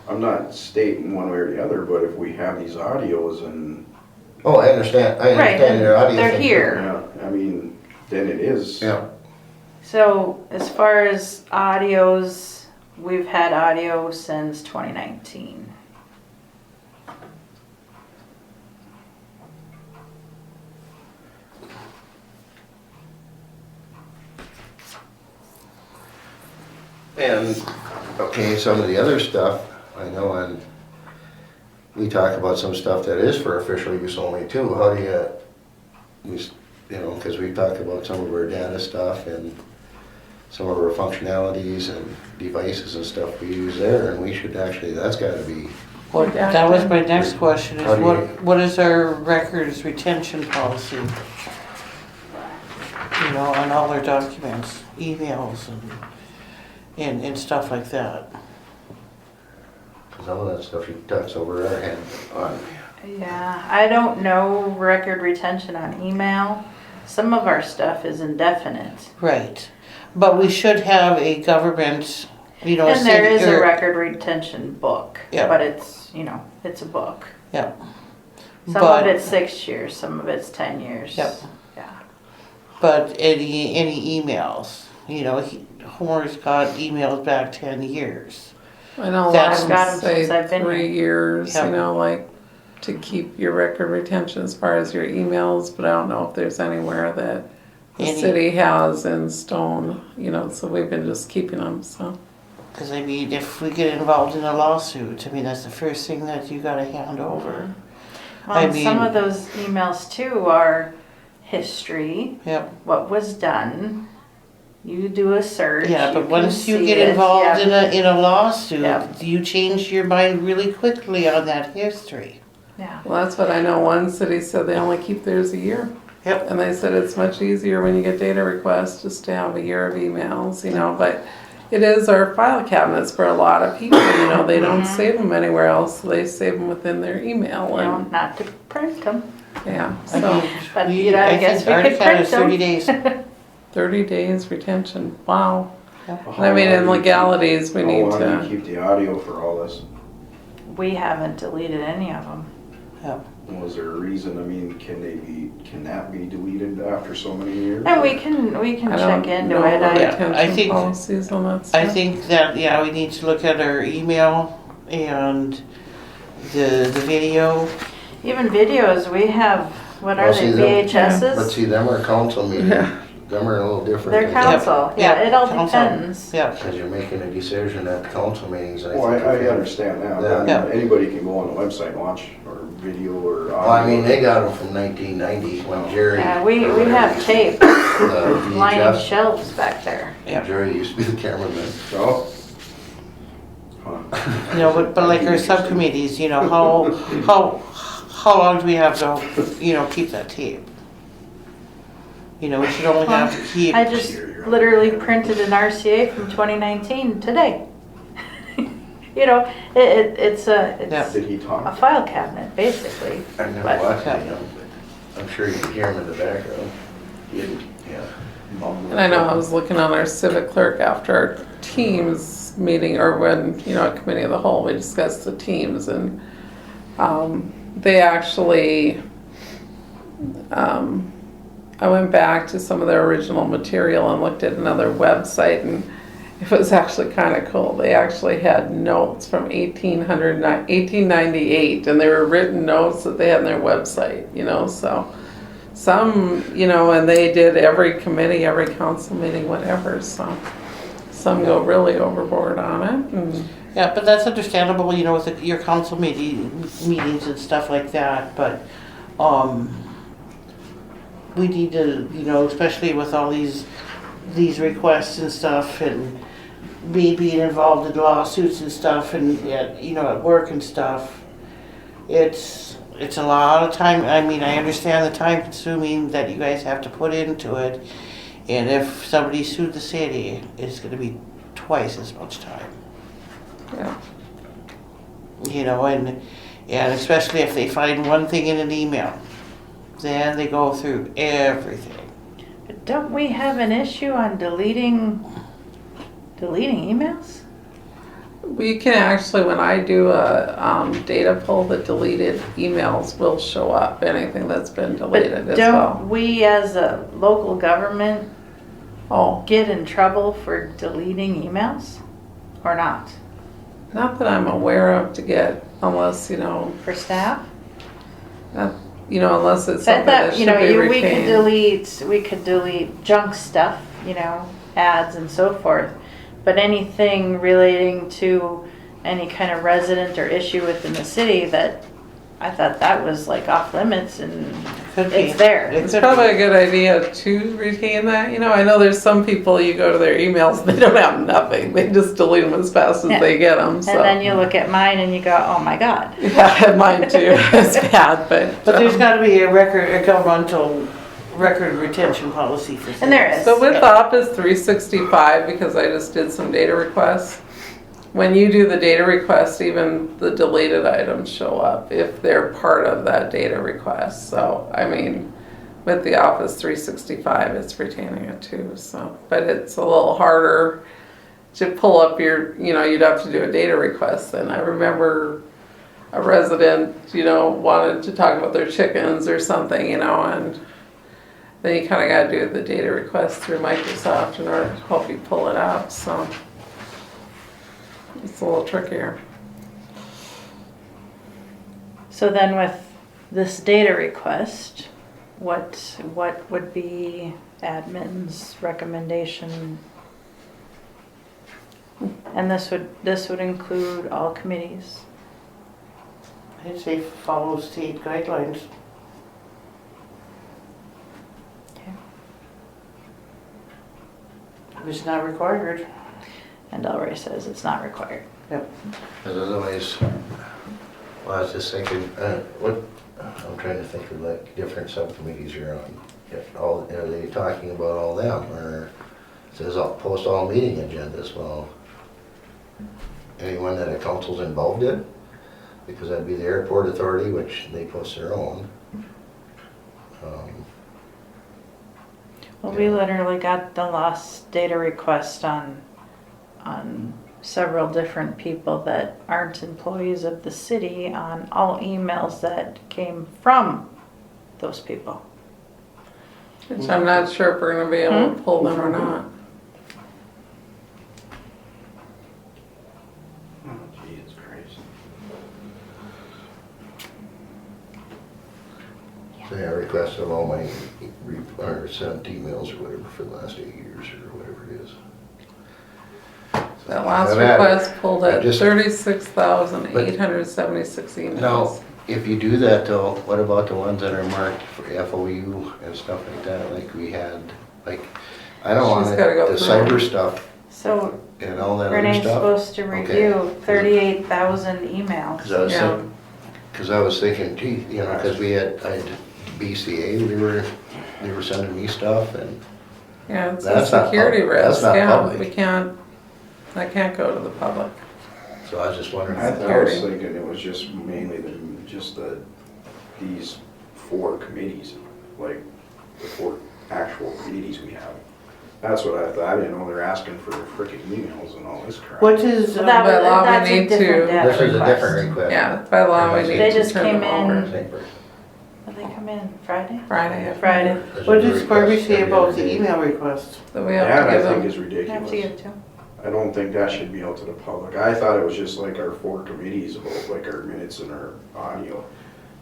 I'm not stating one way or the other, but if we have these audios and, Oh, I understand Right, your audience. they're thing, here. yeah, I mean, then it is. Yeah, So as far as audios, we've had audio since 2019. and, okay, some of the other stuff, I know we talk about some stuff that is for official use only too. How do because we talk about some of our data stuff and some of our functionalities and devices and stuff we use there, and we should actually, that's gotta be, That was my next question, How is do what is our records retention policy? You know, on all our documents, emails and stuff like that. some of that stuff you tucks over our head on. Yeah, I don't know record retention on email. Some of our stuff is indefinite. Right. But we should have a government, you know, a And there city- is a or- record retention book, Yeah. but it's a book. Yeah. Some But- of it's 6 years, some of it's 10 years. Yep. Yeah. But any emails, you know, Homer's got emails back 10 years. I know a lot That's- of Got them 'em say since I've been 3 years, Yeah. like to keep your record retention as far as your emails, but I don't know if there's anywhere that the Any- city has in stone, so we've been just keeping them, so. Because I mean, if we get involved in a lawsuit, I mean, that's the first thing that you gotta hand over. Well, I and some mean- of those emails too are history, Yep. what was done. You do a search. Yeah, but can once you see get it, involved yeah. in a lawsuit, Yeah. you change your mind really quickly on that history. Yeah. Well, that's what I know. One city said they only keep theirs a year. Yep. And they said it's much easier when you get data requests just to have a year of emails, but It is our file cabinets for a lot of people, you know, they don't save them anywhere else, so they save them within their email You know, and, not to print them, yeah, I so mean, but you know, I guess think we could Arctic print has 30 them. days. 30 days retention, wow. How I mean, in long do you keep- legalities, we need How long do to, you keep the audio for all this? We haven't deleted any of them. Yeah. Was there a reason, I mean, can that be deleted after so many years? And we can I check don't into know it. the I retention think- policies on that I stuff. think that, yeah, we need to look at our email and the video. Even videos, we have, what are Well, they, see, them- VHSs? But see, them are council meetings, them are a little different. They're council, yeah, it all council. depends. Yeah, Because you're making a decision at the council meetings. and Well, think I if- understand that, Yeah. but Yeah. anybody can go on the website and watch, or video, or audio. Well, I mean, they got them from 1990 when Jerry. Yeah, we or have whatever, tape the lining VHS. shelves back there. yeah. Jerry used to be the cameraman. Oh. Huh. You know, but like our subcommittees, you know, how long do we have to, you know, keep that tape? You know, we should only have to keep, I just literally printed an RCA from 2019 today. You know, it's Yeah. Did he a talk? file cabinet, basically. I never But- watched it, but I'm sure you can hear him in the background. Yeah. And I know I was looking on our civic clerk after our teams meeting, or when, you know, a committee of the whole, we discussed the teams, and they actually, I went back to some of their original material and looked at another website, and it was actually kind of cool. They actually had notes from 1898, and they were written notes that they had on their website, you know, so some, you know, and they did every committee, every council meeting, whatever, so some go really overboard on it, and yeah, but that's understandable, you know, with your council meetings and stuff like that, but, we need to, you know, especially with all these requests and stuff, and me being involved in lawsuits and stuff, and, yeah, you know, at work and stuff, it's a lot of time. I mean, I understand the time consuming that you guys have to put into it, and if somebody sued the city, it's gonna be twice as much time. yeah. You know, and especially if they find one thing in an email, then they go through everything. But don't we have an issue on deleting emails? We can actually, when I do a data pull, the deleted emails will show up, anything that's been deleted But as well. don't we as a local government Oh, get in trouble for deleting emails? Or not? not that I'm aware of to get, unless, you know, For staff? unless it's So I something that thought, should be we could delete junk stuff, you know, ads and so forth. But anything relating to any kind of resident or issue within the city, that I thought that was like off limits, and Could be. it's there. It's probably a good idea to retain that. You know, I know there's some people, you go to their emails, they don't have nothing. They just delete them as fast as Yeah. they get them. So. And then you look at mine and you go, oh my God. Yeah, I have mine too. It's bad, but there's gotta be a governmental record retention policy for things. And there is. So with Office 365, because I just did some data requests, when you do the data request, even the deleted items show up if they're part of that data request. So, I mean, with the Office 365, it's retaining it too. So, but it's a little harder to pull up your, you'd have to do a data request. And I remember a resident, wanted to talk about their chickens or something, and then you kind of got to do the data request through Microsoft in order to help you pull it up. So it's a little trickier. So then with this data request, what would be admin's recommendation? And this would include all committees. I'd say follow state guidelines. Okay. It's not required. And Delray says it's not required. Yep. Because otherwise, well, I was just thinking, I'm trying to think of like different subcommittees you're on. Are they talking about all them, or says I'll post all meeting agendas. Well, anyone that a council's involved in, because that'd be the airport authority, which they post their own. Well, we literally got the lost data request on several different people that aren't employees of the city on all emails that came from those people. Which I'm not sure if we're gonna be able to pull them or not. Oh, Jesus Christ. So yeah, I requested all my or sent emails or whatever for the last 8 years or whatever it is. That last I've had- request pulled I at just- 36,876 emails. Now, if you do that though, what about the ones that are marked for FOU and stuff like that, like we had, like, I don't want She's gotta go the through cyber it. stuff So and all that other Renee's stuff. supposed to Okay. review 38,000 emails. Cause I was Yeah. thinking, cause I was thinking, gee, you know, cause I had BCA, they were sending me stuff and, Yeah, it's a That's not security pub- that's risk, not yeah, public. that can't go to the public. so I was just wondering. I was Security. thinking it was just mainly these 4 committees, like the 4 actual committees we have. That's what I thought. I didn't know they're asking for frickin' emails and all this crap. What is, Well, that By was, law, we that's a need to- different data This is a request. different request. Yeah, by law, we need They to just turn came them over. in- Same person. Will they come in Friday? Friday. Friday. There's what a does Barbie request say every about other the day. email request? That we have That to I give think them. is I have to ridiculous. give it to 'em. I don't think that should be out to the public. I thought it was just like our 4 committees about like our minutes and our audio.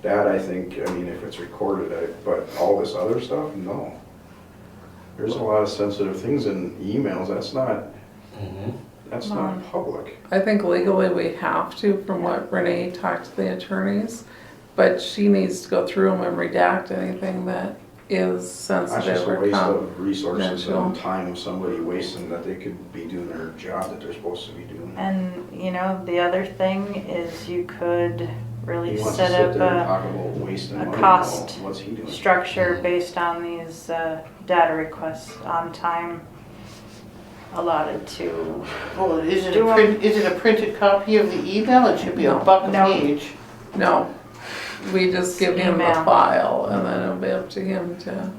That I think, I mean, if it's recorded, but all this other stuff, no. There's a lot of sensitive things in emails. That's not public. I think legally we have to, from what Renee talked to the attorneys, but she needs to go through them and redact anything that is That's sensitive just a or waste of resources confidential. and time of somebody wasting that they could be doing their job that they're supposed to be doing. And, you know, the other thing is you could really He wants to set sit up there and a talk about wasting a money. cost Well, what's he doing? structure based on these data requests on time allotted to, Well, is it Do is it a printed copy of the email? It should be a No. buck a No. page. No, we just give him the Email. file and then it'll be up to him to,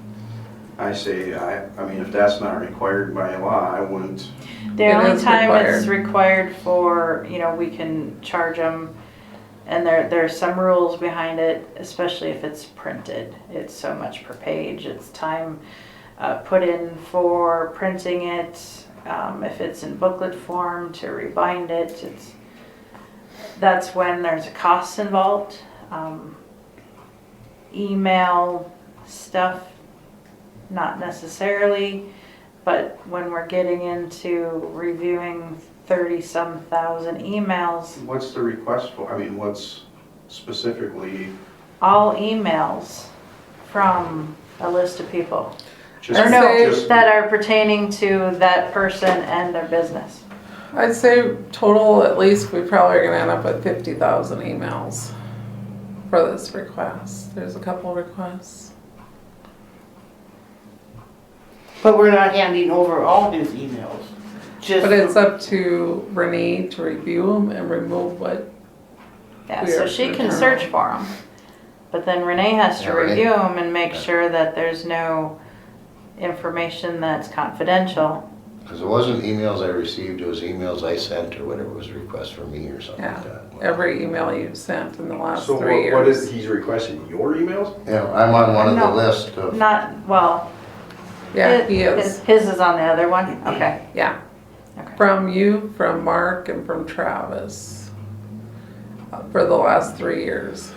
I say, I mean, if that's not required by law, I wouldn't. the It only is time it's required for, you know, we can charge them. And there's some rules behind it, especially if it's printed. It's so much per page. It's time put in for printing it. If it's in booklet form, to rebind it. That's when there's a cost involved. Email stuff, not necessarily, but when we're getting into reviewing 30-some thousand emails, What's the request for? I mean, what's specifically? all emails from a list of people. Just, Or no, just- that are pertaining to that person and their business. I'd say total, at least, we probably are gonna end up at 50,000 emails for this request. There's a couple requests. But we're not handing over all his emails. Just But it's up to Renee to review them and remove what, Yeah, We so are she can internal. search for them. But then Renee has to Yeah, Renee- review them and make Yeah. sure that there's no information that's confidential. Cause it wasn't emails I received, it was emails I sent or whatever was a request from me or something yeah, like that. every email you've sent in the last So 3 what is, years. he's requesting your emails? Yeah, I'm on one of the No. list of, Not, well, Yeah, he is, his is on the other one? Okay. yeah. Okay. From you, from Mark, and from Travis for the last 3 years.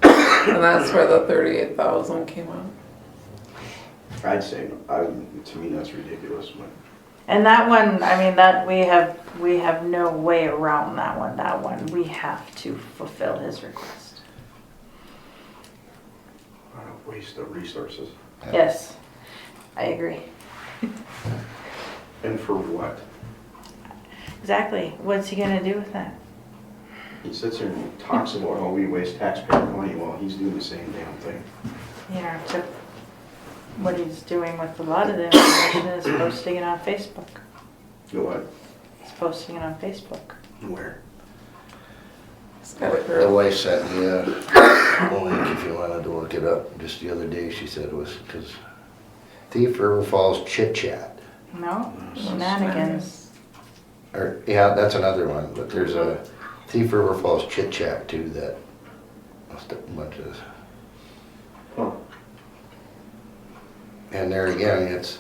And that's where the 38,000 came out. I'd say, to me, that's ridiculous, but. And that one, I mean, that we have no way around that one. That one, we have to fulfill his request. What a waste of resources. Yeah. Yes, I agree. And for what? Exactly. What's he gonna do with that? He sits here and talks about how we waste taxpayer money while he's doing the same damn thing. You know, to what he's doing with a lot of the information is posting it on Facebook. You know what? He's posting it on Facebook. Where? It's got a The girl. wife sent me a link if you wanted to look it up. Just the other day, she said it was because Thief River Falls Chit Chat. No, shenanigans. Or, yeah, that's another one, but there's a Thief River Falls Chit Chat too that must have a bunch of. Huh. And there again, it's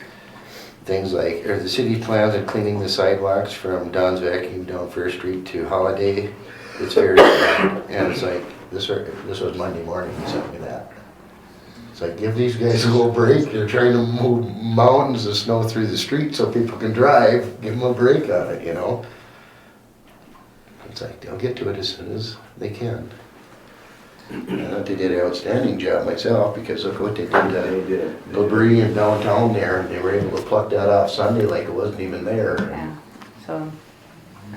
things like, are the city plans on cleaning the sidewalks from Don's Vacuum down First Street to Holiday? It's very bad. And it's like, this was Monday morning, he sent me that. It's like, give these guys a little break. They're trying to move mountains of snow through the street so people can drive. Give them a break on it, you know? It's like, they'll get to it as soon as they can. And I thought they did an outstanding job myself, because look what they did They to did. debris in downtown there, and they were able to pluck that off Sunday like it wasn't even there. Yeah, so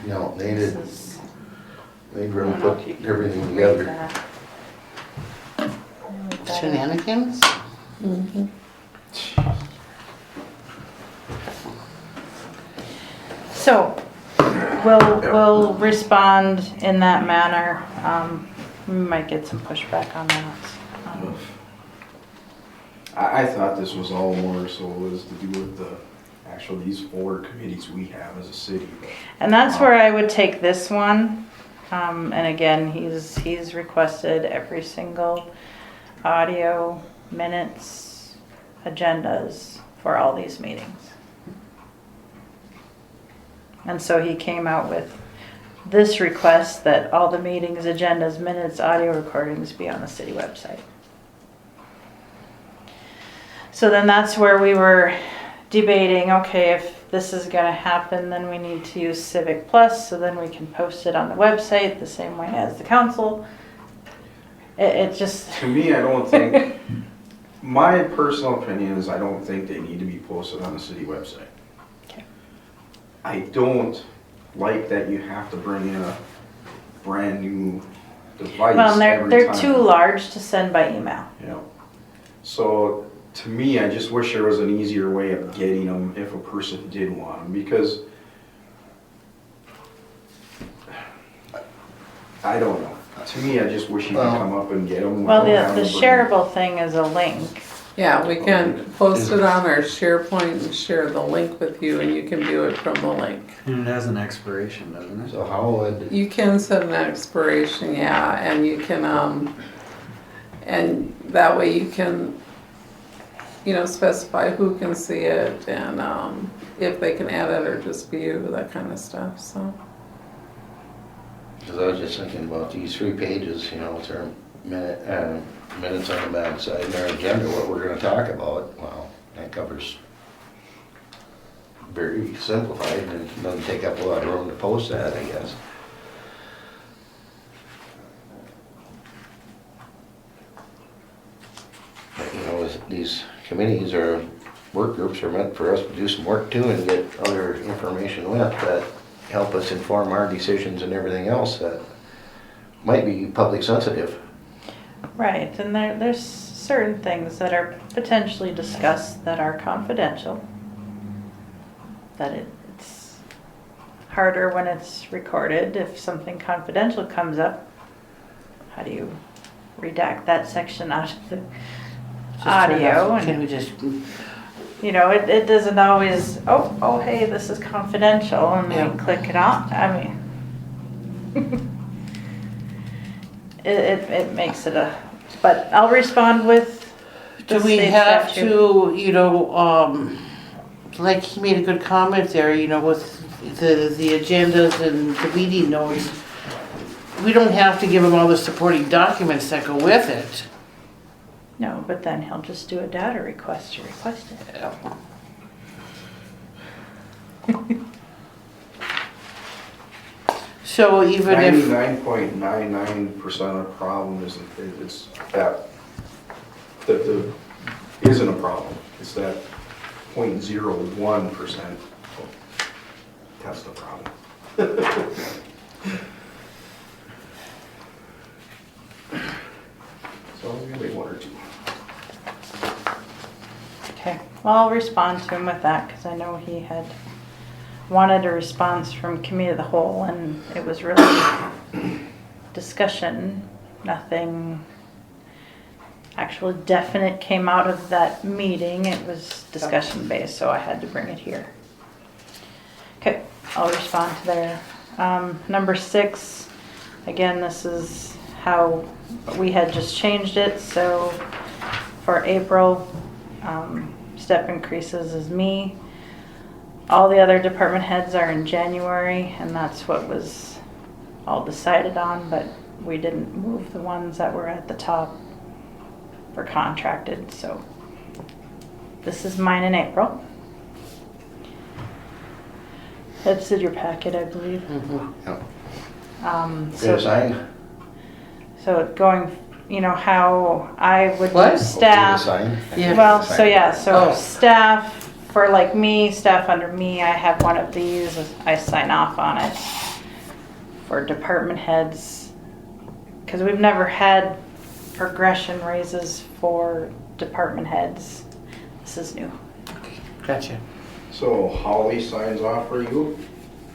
No, they this did, is. they I really don't know put if you can everything read together. that. Read that. Shenanigans? Mhm. So, we'll respond in that manner. We might get some pushback on that. I thought this was all more so was to do with the, actually these 4 committees we have as a city. And that's where I would take this one. And again, he's requested every single audio, minutes, agendas for all these meetings. And so he came out with this request that all the meetings, agendas, minutes, audio recordings be on the city website. So then that's where we were debating, okay, if this is gonna happen, then we need to use Civic Plus, so then we can post it on the website the same way as the council. It just, To me, I don't think, my personal opinion is I don't think they need to be posted on the city website. Okay. I don't like that you have to bring in a brand new device well, every they're time. too large to send by email. Yeah. So, to me, I just wish there was an easier way of getting them if a person did want them, because I don't know. To me, I just wish you could Well- come up and get them. Well, the shareable thing is a link. Yeah, we can post it on our SharePoint and share the link with you, and you can do it from the link. And it has an expiration, doesn't it? So how would, You can set an expiration, yeah, and you can, and that way you can, specify who can see it and, if they can edit or just view, that kind of stuff, so. because I was just thinking about these 3 pages, it's our minutes on the back side, and our agenda, what we're gonna talk about. Well, that covers very simplified, and it doesn't take up a lot of room to post that, I guess. But, these committees or work groups are meant for us to do some work too and get other information with that help us inform our decisions and everything else that might be public sensitive. Right, and there's certain things that are potentially discussed that are confidential. That it's harder when it's recorded. If something confidential comes up, how do you redact that section out of the audio? Can we just, It doesn't always, oh, hey, this is confidential, and Yeah. we click it on. I mean, it makes it but I'll respond with the do we state have statute. to, like he made a good comment there, with the agendas and the meeting notes. We don't have to give him all the supporting documents that go with it. No, but then he'll just do a data request to request it. So even if, 99.99% of the problem it's that the isn't a problem. It's that 0.01%. That's the problem. So maybe 1 or 2. well, I'll respond to him with that, because I know he had wanted a response from committee of the whole, and it was really discussion. Nothing actual definite came out of that meeting. It was discussion based, so I had to bring it here. Okay, I'll respond to there. Number 6, again, this is how we had just changed it. So for April, step increases is me. All the other department heads are in January, and that's what was all decided on, but we didn't move the ones that were at the top for contracted. So this is mine in April. That's in your packet, I believe. Yep. So, sign? so going, you know, how I would What? do staff. Sign? Yeah. Well, so yeah, so Oh. staff, for like me, staff under me, I have one of these, I sign off on it. For department heads, because we've never had progression raises for department heads. This is new. Gotcha. So Holly signs off for you?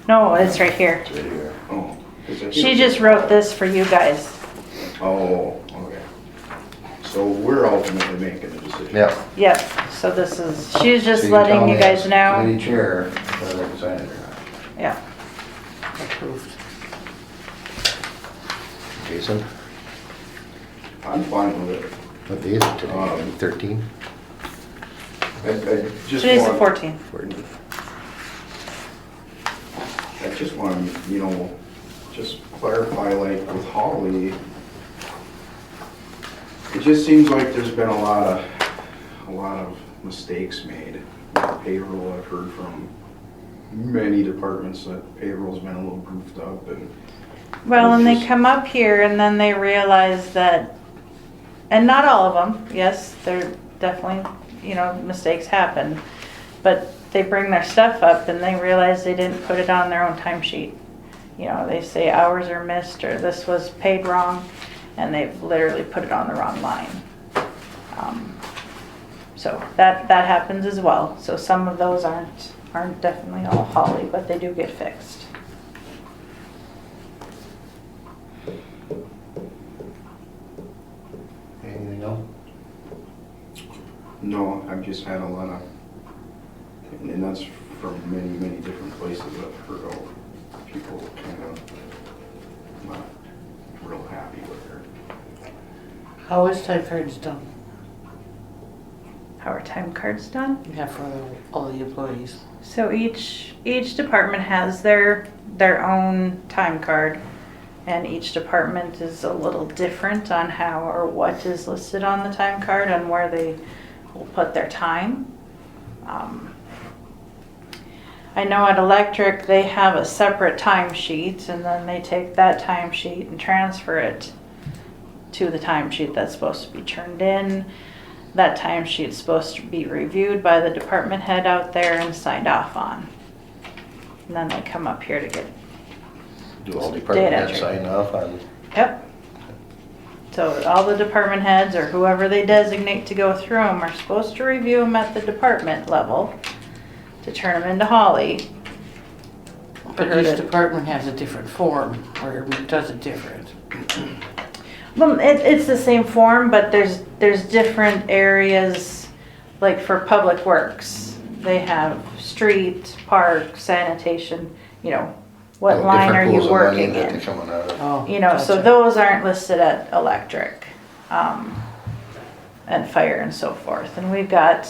No, it's right here. It's right here. Oh. is it- She just wrote this for you guys. Oh, okay. So we're ultimately making the decision. Yep. Yep, so this is, she's just So you tell letting me you guys as know. Committee chair, whether I can sign it or not. Yeah. Approved. Jason, I'm fine with it. what day is it today? 13? I just Today's the want, 14th. 14. I just want, you know, just clarify, like with Holly, it just seems like there's been a lot of mistakes made. Payroll, I've heard from many departments that payroll's been a little goofed up and. Well, and they Just- come up here and then they realize that, and not all of them, yes, there definitely, you know, mistakes happen, but they bring their stuff up and they realize they didn't put it on their own timesheet. You know, they say hours are missed or this was paid wrong, and they've literally put it on the wrong line. So that happens as well. So some of those aren't definitely all Holly, but they do get fixed. Anything else? No, I've just had a lot of, and that's from many, many different places I've heard of people kind of not real happy with her. How is time cards done? How are time cards done? Yeah, for all the employees. So each department has their own time card, and each department is a little different on how or what is listed on the time card and where they will put their time. I know at Electric they have a separate timesheet, and then they take that timesheet and transfer it to the timesheet that's supposed to be turned in. That timesheet's supposed to be reviewed by the department head out there and signed off on. And then they come up here to get, Do all department Data heads entry. sign off on? yep. So all the department heads or whoever they designate to go through them are supposed to review them at the department level to turn them into Holly. But Heard each it. department has a different form, or does it different. Well, it's the same form, but there's different areas, like for public works. They have street, park, sanitation, you know, what Oh, line are different you pools of money working that they're in? coming out of. Oh. You know, so gotcha. those aren't listed at Electric, and fire and so forth. And we've got,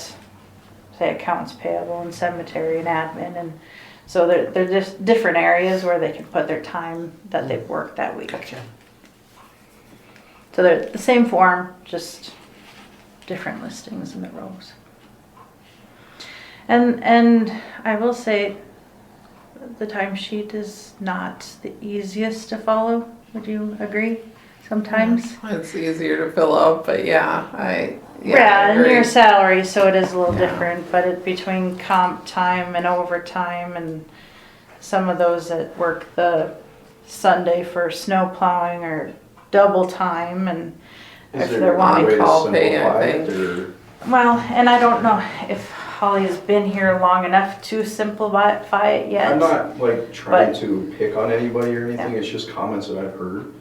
say, accounts payable and cemetery and admin, and so they're just different areas where they can put their time that they've worked that week. Gotcha. So they're the same form, just different listings in the rows. And I will say, the timesheet is not the easiest to follow. Would you agree? Sometimes. It's easier to fill out, but yeah, I Yeah, and agree. your salary, so it is a little Yeah. different, but it between comp time and overtime and some of those that work the Sunday for snow plowing or double time, and Is if there they're a wanting way to call pay, I simplify it, think. or- well, and I don't know if Holly has been here long enough to simplify it yet. I'm not like trying But- to pick on anybody or anything, Yeah. it's just comments that I've heard.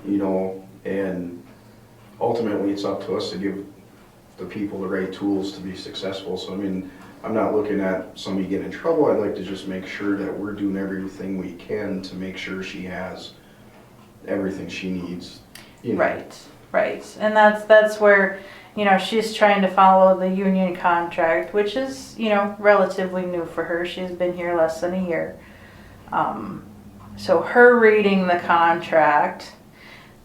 You know, and ultimately it's up to us to give the people the right tools to be successful. So I mean, I'm not looking at somebody getting in trouble, I'd like to just make sure that we're doing everything we can to make sure she has everything she needs. You know. Right. And that's where, you know, she's trying to follow the union contract, which is, you know, relatively new for her. She's been here less than a year. So her reading the contract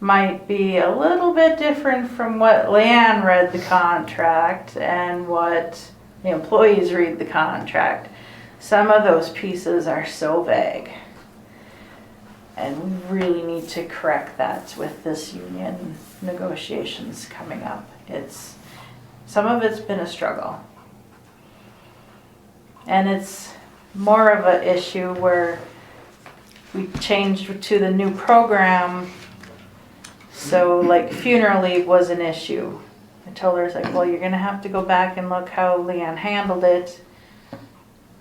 might be a little bit different from what Leanne read the contract and what the employees read the contract. Some of those pieces are so vague. And we really need to correct that with this union negotiations coming up. Some of it's been a struggle. And it's more of an issue where we changed to the new program. So like funeral leave was an issue. I told her, it's like, well, you're gonna have to go back and look how Leanne handled it.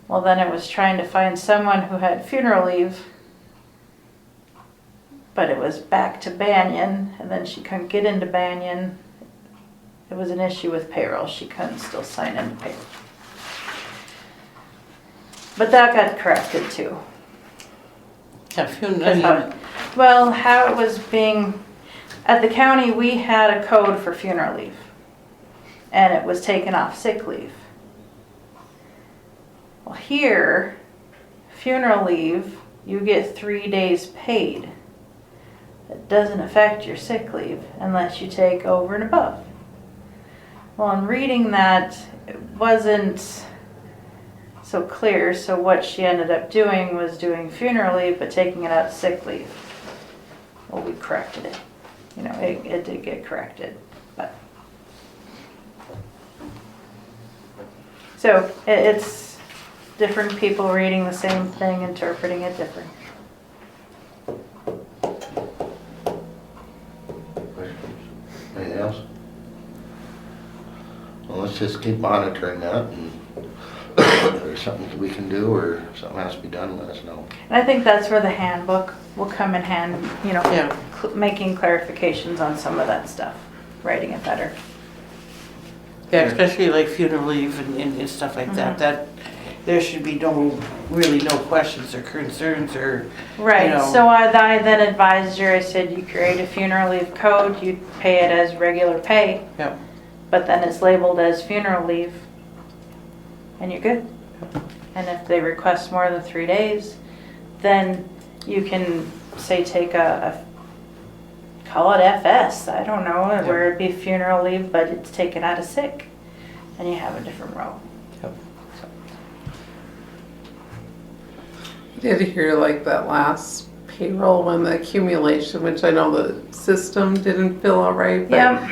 Well, then it was trying to find someone who had funeral leave, but it was back to Banyan, and then she couldn't get into Banyan. It was an issue with payroll. She couldn't still sign into payroll. But that got corrected too. Well, how it was being, at the county, we had a code for funeral leave, and it was taken off sick leave. Well, here, funeral leave, you get 3 days paid. It doesn't affect your sick leave unless you take over and above. Well, in reading that, it wasn't so clear, so what she ended up doing was doing funeral leave, but taking it out of sick leave. Well, we corrected it. You know, it did get corrected, but. So, it's different people reading the same thing, interpreting it different. Anything else? Well, let's just keep monitoring that, and if there's something that we can do or something has to be done, let us know. And I think that's where the handbook will come in hand, you know, Yeah. making clarifications on some of that stuff, writing it better. Yeah, especially like funeral leave and stuff like that, that there should be really no questions or concerns or, Right, you know. so I then advised her, I said, you create a funeral leave code, you pay it as regular pay, Yep. but then it's labeled as funeral leave, and you're good. And if they request more than 3 days, then you can say take call it FS, I don't know, where it'd be funeral leave, but it's taken out of sick, and you have a different row. Yep. Did hear like that last payroll when the accumulation, which I know the system didn't fill out right, but Yeah.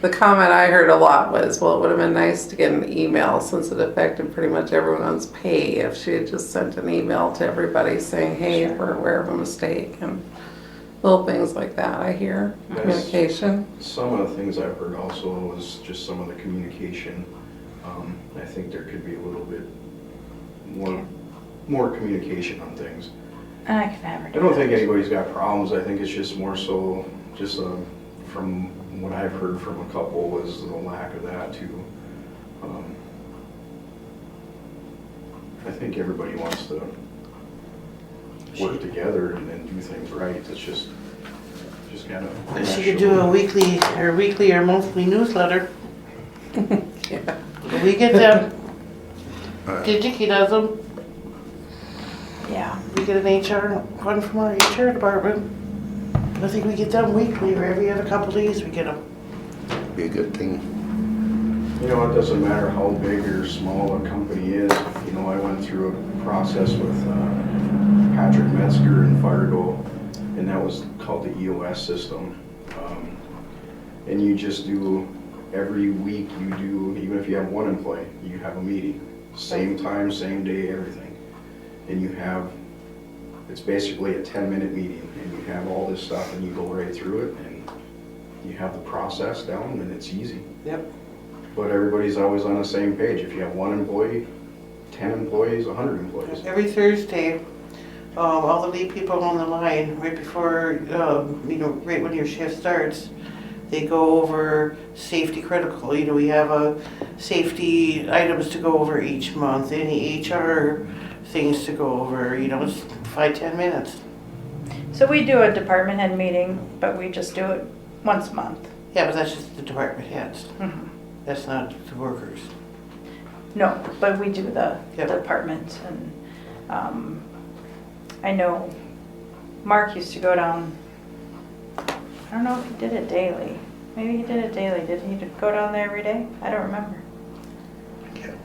the comment I heard a lot was, well, it would have been nice to get an email since it affected pretty much everyone's pay if she had just sent an email to everybody saying, hey, we're aware of a mistake, and little things like that I hear. Yes. Communication. Some of the things I've heard also was just some of the communication. I think there could be a little bit more communication on things. And I can have her I do don't that. think anybody's got problems, I think it's just more so, just from what I've heard from a couple was the lack of that too. I think everybody wants to work together and do things right, it's just kind of. She could do a weekly or monthly newsletter. Yeah. We get them. Digi does them. Yeah. We get one from our HR department. I think we get them weekly or every other couple days we get them. Be a good thing. You know, it doesn't matter how big or small a company is. You know, I went through a process with Patrick Metzger in Fargo, and that was called the EOS system. And you just do, every week you do, even if you have one employee, you have a meeting. Same time, same day, everything. And you have, it's basically a 10-minute meeting, and you have all this stuff, and you go right through it, and you have the process down, and it's easy. Yep. But everybody's always on the same page. If you have 1 employee, 10 employees, 100 employees. Every Thursday, all the lead people on the line, right before, right when your shift starts, they go over safety critical. We have safety items to go over each month, any HR things to go over, it's 5-10 minutes. So we do a department head meeting, but we just do it once a month. Yeah, but that's just the department heads. Mhm. That's not the workers. No, but we do the Yep. department, and I know Mark used to go down, I don't know if he did it daily. Maybe he did it daily. Did he go down there every day? I don't remember.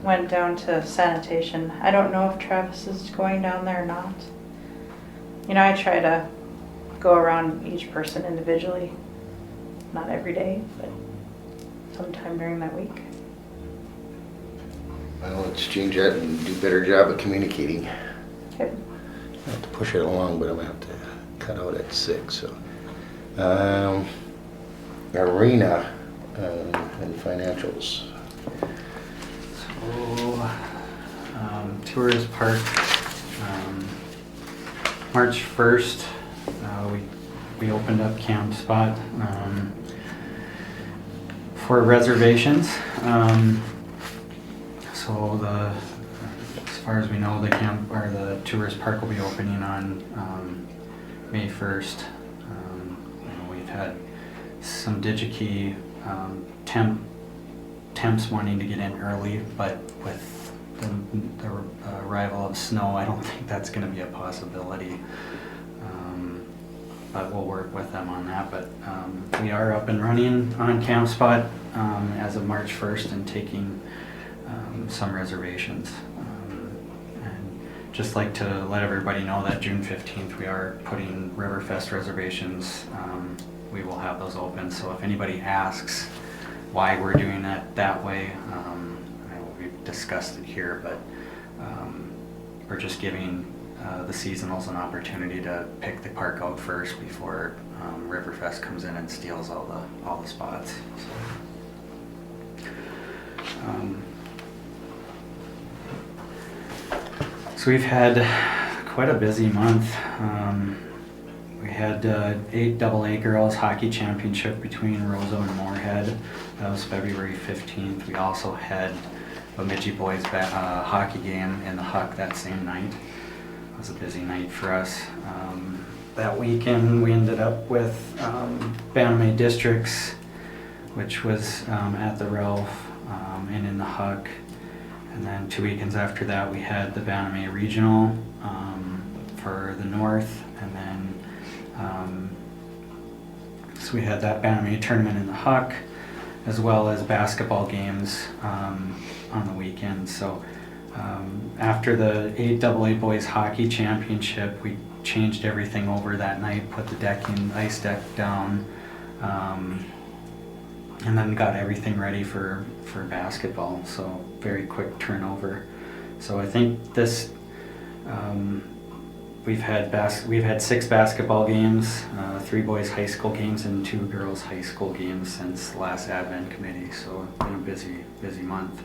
Went down to sanitation. I don't know if Travis is going down there or not. I try to go around each person individually. Not every day, but sometime during that week. Well, let's change that and do a better job at communicating. Okay. I have to push it along, but I'm gonna have to cut out at 6, so. Arena and financials. So, Tourist Park, March 1st, we opened up Camp Spot for reservations. So as far as we know, the Tourist Park will be opening on May 1st. We've had some DigiKey temps wanting to get in early, but with the arrival of snow, I don't think that's going to be a possibility. But we'll work with them on that. But we are up and running on Camp Spot as of March 1st and taking some reservations. And just like to let everybody know that June 15th we are putting Riverfest reservations. We will have those open, so if anybody asks why we're doing it that way, we've discussed it here, but we're just giving the seasonals an opportunity to pick the park out first before Riverfest comes in and steals all the spots. So we've had quite a busy month. We had 8 AA girls hockey championship between Roseau and Moorhead. That was February 15th. We also had a Bemidji boys hockey game in the Huck that same night. It was a busy night for us. That weekend we ended up with Bantamay Districts, which was at the Ralph and in the Huck. And then 2 weekends after that we had the Bantamay Regional for the North, and then so we had that Bantamay tournament in the Huck, as well as basketball games on the weekend. So after the 8 AA boys hockey championship, we changed everything over that night, put the ice deck down, and then got everything ready for basketball. So very quick turnover. So I think this we've had 6 basketball games, 3 boys high school games, and 2 girls high school games since the last advent committee. So it's been a busy month.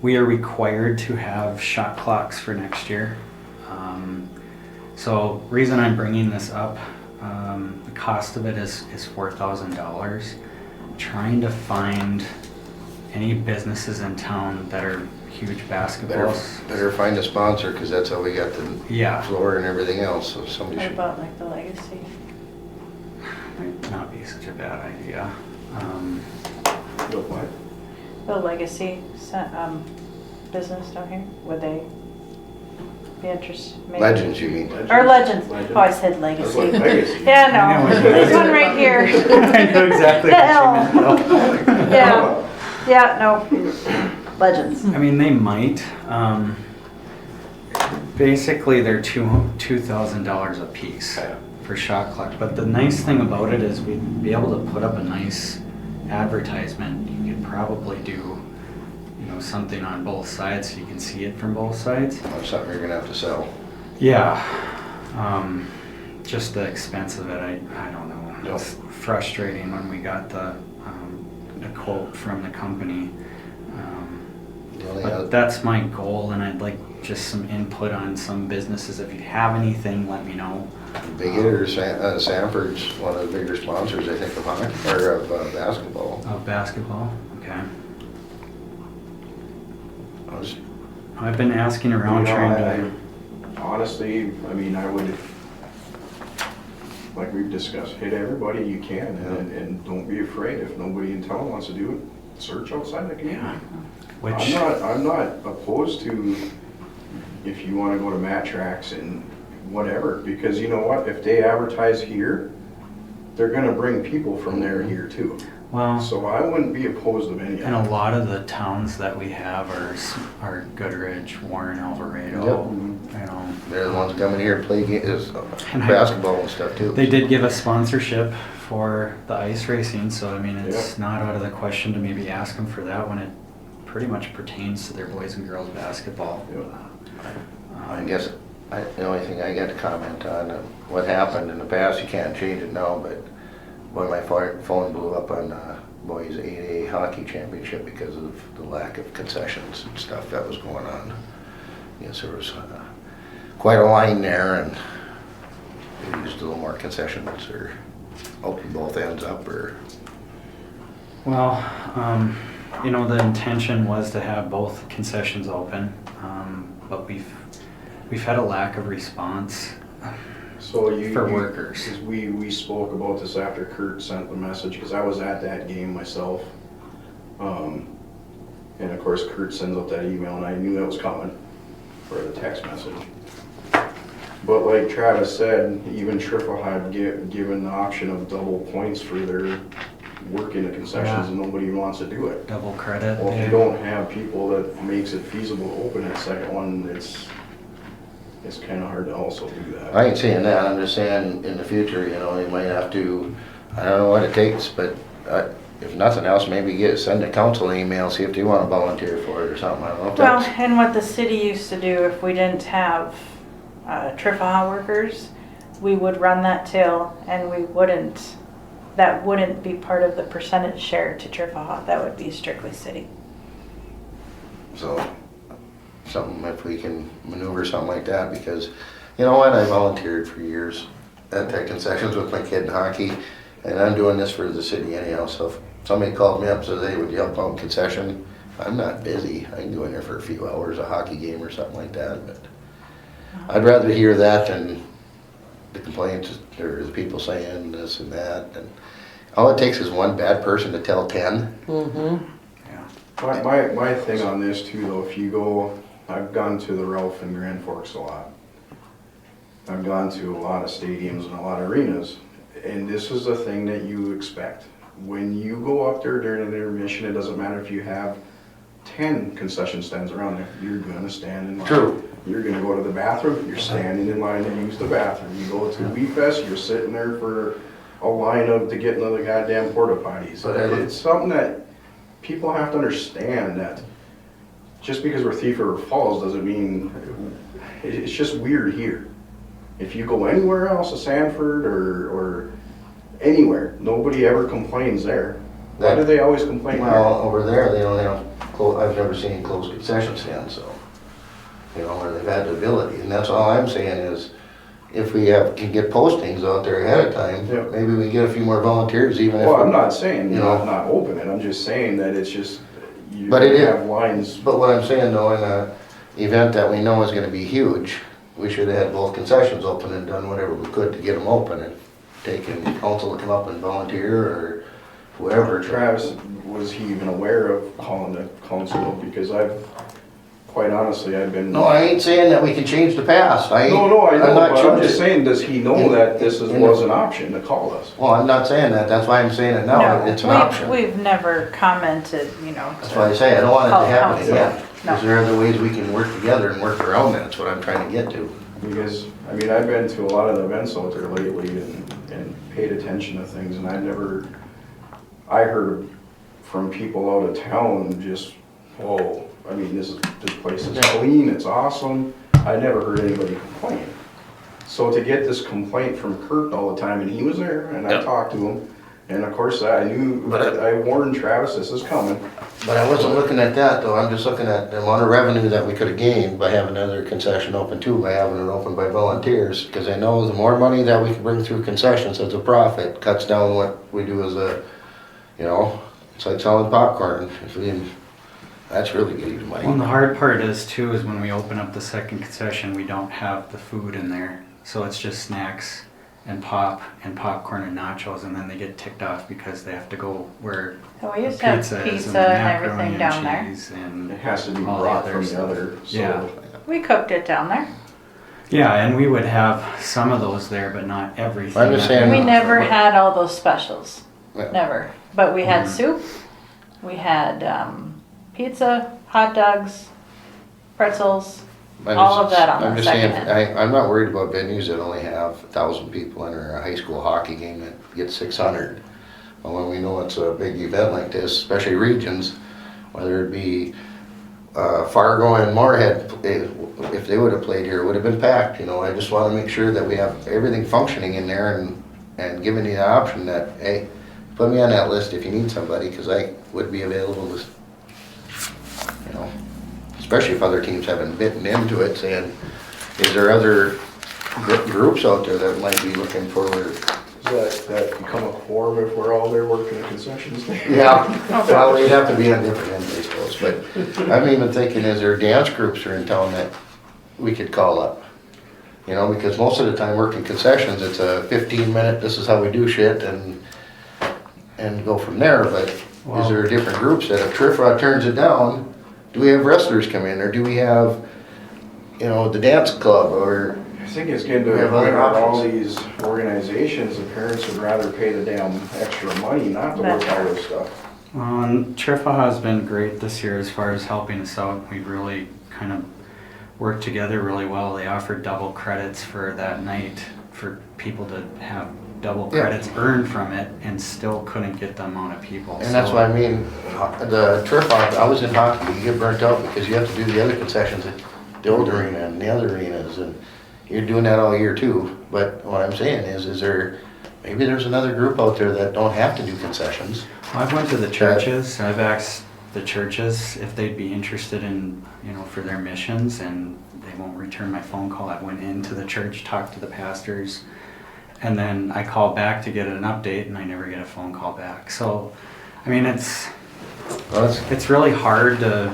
We are required to have shot clocks for next year. So reason I'm bringing this up, the cost of it is $4,000. Trying to find any businesses in town that are huge basketball. Better find a sponsor, because that's how we got the floor and everything else, so somebody What should. about like the Legacy? Might not be such a bad idea. The what? The Legacy business down here, would they be interested? Maybe? Legends, you mean? Or Legends. Legends. Oh, I said That's Legacy. like legacy. Yeah, I know no, what you this mean. one right here. I know exactly The what you meant. Yeah, no, Legends. I mean, they might. Basically, they're $2,000 a piece for shot clock. But the nice thing about it is we'd be able to put up a nice advertisement. You could probably do, something on both sides so you can see it from both sides. That's something you're gonna have to sell. Yeah. Just the expense of it, I don't know. It's frustrating when we got the quote from the company. The only But other- that's my goal, and I'd like just some input on some businesses. If you have anything, let me know. Big hitter, Sanford's one of the bigger sponsors, I think, of hockey, or of basketball. Of basketball, okay. I was- I've been asking around You know, trying I- to, Honestly, I mean, I would, like we've discussed, hit everybody you can and don't be afraid. If nobody in town wants to do it, search outside the community. which, I'm not opposed to if you wanna go to Mat Tracks and whatever, because you know what, if they advertise here, they're gonna bring people from there here too. well, So I wouldn't be opposed of any of and a it. lot of the towns that we have are Goodrich, Warren, Alvarado, you know. They're the ones coming here to play And I- basketball and stuff too. They did give us sponsorship for the ice racing, so I mean, it's not out of the question to maybe ask them for that when it pretty much pertains to their boys and girls basketball. I guess, the only thing I got to comment on, what happened in the past, you can't change it now, but when my phone blew up on boys 8A hockey championship because of the lack of concessions and stuff that was going on. Yes, there was quite a line there, and maybe just a little more concessions or open both ends up, or Well, you know, the intention was to have both concessions open, but we've had a lack of response. So you. For you- workers. 'cause we spoke about this after Kurt sent the message, because I was at that game myself. And of course Kurt sends out that email and I knew that was coming, or the text message. But like Travis said, even Triple had given the option of double points for their work in the concessions and nobody wants to do it. Double credit. Well, if yeah. you don't have people that makes it feasible to open that second one, it's kind of hard to also do that. I ain't saying that, I'm just saying in the future, you know, you might have to, I don't know what it takes, but if nothing else, maybe send the council an email, see if they want to volunteer for it or something, I don't know if Well, that's. and what the city used to do if we didn't have Triffaha workers, we would run that till and that wouldn't be part of the percentage share to Triffaha, that would be strictly city. So, something, if we can maneuver something like that, because, you know what, I volunteered for years at tech concessions with my kid in hockey, and I'm doing this for the city anyhow, so if somebody called me up and says, hey, would you help out concession? I'm not busy, I can go in there for a few hours, a hockey game or something like that, but I'd rather hear that than the complaints, or the people saying this and that, and all it takes is one bad person to tell 10. My thing on this too, though, if you go, I've gone to the Ralph and Grand Forks a lot. I've gone to a lot of stadiums and a lot of arenas, and this is the thing that you expect. When you go up there during an intermission, it doesn't matter if you have 10 concession stands around there, you're gonna stand in line. True. You're gonna go to the bathroom, you're standing in line to use the bathroom. You go to WeFest, you're sitting there for a line to get into the goddamn porta potties. But It's something that people have to understand, that just because we're Thief River Falls doesn't mean, it's just weird here. If you go anywhere else, to Sanford or anywhere, nobody ever complains there. Why do they always complain there? Well, over there, they don't have, I've never seen closed concession stands, so, you know, where they've had the ability, and that's all I'm saying is, if we can get postings out there ahead of time, Yeah. maybe we get a few more volunteers, even if. Well, I'm not saying you know. not open it, I'm just saying that it's just, you But it is- have lines. But what I'm saying though, in a event that we know is gonna be huge, we should have had both concessions open and done whatever we could to get them open, and taken council to come up and volunteer, or whoever. Travis, was he even aware of calling the council? Because quite honestly, I've been. No, I ain't saying that we can change the past, I No, I I'm know, not but sure I'm just that- saying, does he know that this was an option to call us? Well, I'm not saying that, that's why I'm saying it now, it's an option. We've never commented, you know. That's why I say, I don't want it to Call happen council. again. No. Is there other ways we can work together and work around that? That's what I'm trying to get to. Because, I mean, I've been to a lot of the events out there lately and paid attention to things, and I heard from people out of town just, whoa, I mean, this place is clean, it's awesome. I never heard anybody complain. So to get this complaint from Kurt all the time, and he was there, and I Yep. talked to him, And of course, I knew, But I warned Travis this is coming. But I wasn't looking at that though, I'm just looking at the amount of revenue that we could have gained by having another concession open too, by having it open by volunteers. Because I know the more money that we can bring through concessions as a profit, cuts down what we do as a, you know, it's like selling popcorn. If we, that's really getting Well, and the money. hard part is too, is when we open up the second concession, we don't have the food in there. So it's just snacks and popcorn and nachos, and then they get ticked off because they have to go where And we the used to have pizza is pizza and the and macaroni everything and down there. cheese and It has to be all brought the from other the stuff. other, Yeah. so. We cooked it down there. Yeah, and we would have some of those there, but not everything. I'm just saying- We never had all those specials, Yeah. never. But we had Mhm. soup, we had pizza, hot dogs, pretzels. all of that on I'm the just saying, second end. I'm not worried about venues that only have 1,000 people in, or a high school hockey game that gets 600. But when we know it's a big event like this, especially regions, whether it be Fargo and Moorhead, if they would have played here, it would have been packed, you know. I just want to make sure that we have everything functioning in there and giving you the option that, hey, put me on that list if you need somebody, because I would be available to, you know, especially if other teams haven't bitten into it, saying, is there other groups out there that might be looking forward? Does that become a quorum if we're all there working the concessions? Yeah, well, we'd have to be on different ends, I suppose, but I'm even thinking, is there dance groups are in town that we could call up? You know, because most of the time working concessions, it's a 15-minute, this is how we do shit, and go from there, but is Well- there different groups that if Triffa turns it down, do we have wrestlers come in, or do we have, you know, the dance club, or, I think it's getting to We a have point other where all options. these organizations, the parents would rather pay the damn extra money not to work all this stuff. And Triffa has been great this year as far as helping us out. We've really kind of worked together really well. They offered double credits for that night for people to have double Yeah. credits earned from it, and still couldn't get the amount of people. and that's So- what I mean, the turf, I was in hockey, you get burnt out because you have to do the other concessions at the old arena and the other arenas, and you're doing that all year too. But what I'm saying is there, maybe there's another group out there that don't have to do concessions. I've went to the churches. I've asked the churches if they'd be interested in, you know, for their missions, and they won't return my phone call. I went into the church, talked to the pastors, and then I called back to get an update, and I never get a phone call back. So, I mean, it's really hard to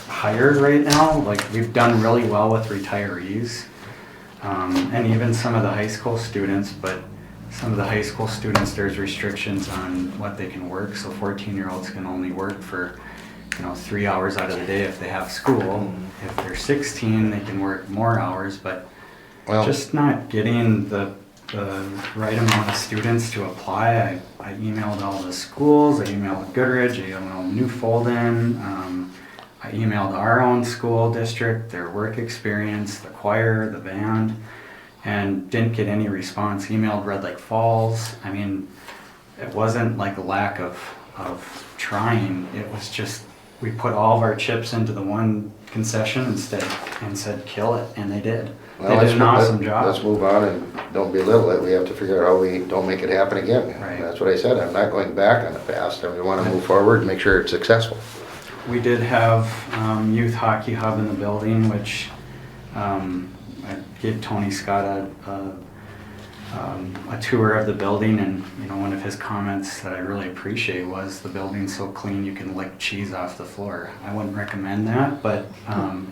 hire right now. Like, we've done really well with retirees, and even some of the high school students, but some of the high school students, there's restrictions on what they can work. So 14-year-olds can only work for, 3 hours out of the day if they have school. If they're 16, they can work more hours, but Well, just not getting the right amount of students to apply. I emailed all the schools, I emailed Goodrich, I emailed New Folden, I emailed our own school district, their work experience, the choir, the band, and didn't get any response. Emailed Red Lake Falls. I mean, it wasn't like a lack of trying, it was just, we put all of our chips into the one concession instead and said, kill it, and they did. They did an awesome job. Let's move on and don't belittle it. We have to figure out how we don't make it happen again. Right. That's what I said. I'm not going back on the past. I want to move forward and make sure it's successful. We did have Youth Hockey Hub in the building, which I gave Tony Scott a tour of the building, and one of his comments that I really appreciate was the building's so clean you can lick cheese off the floor. I wouldn't recommend that, but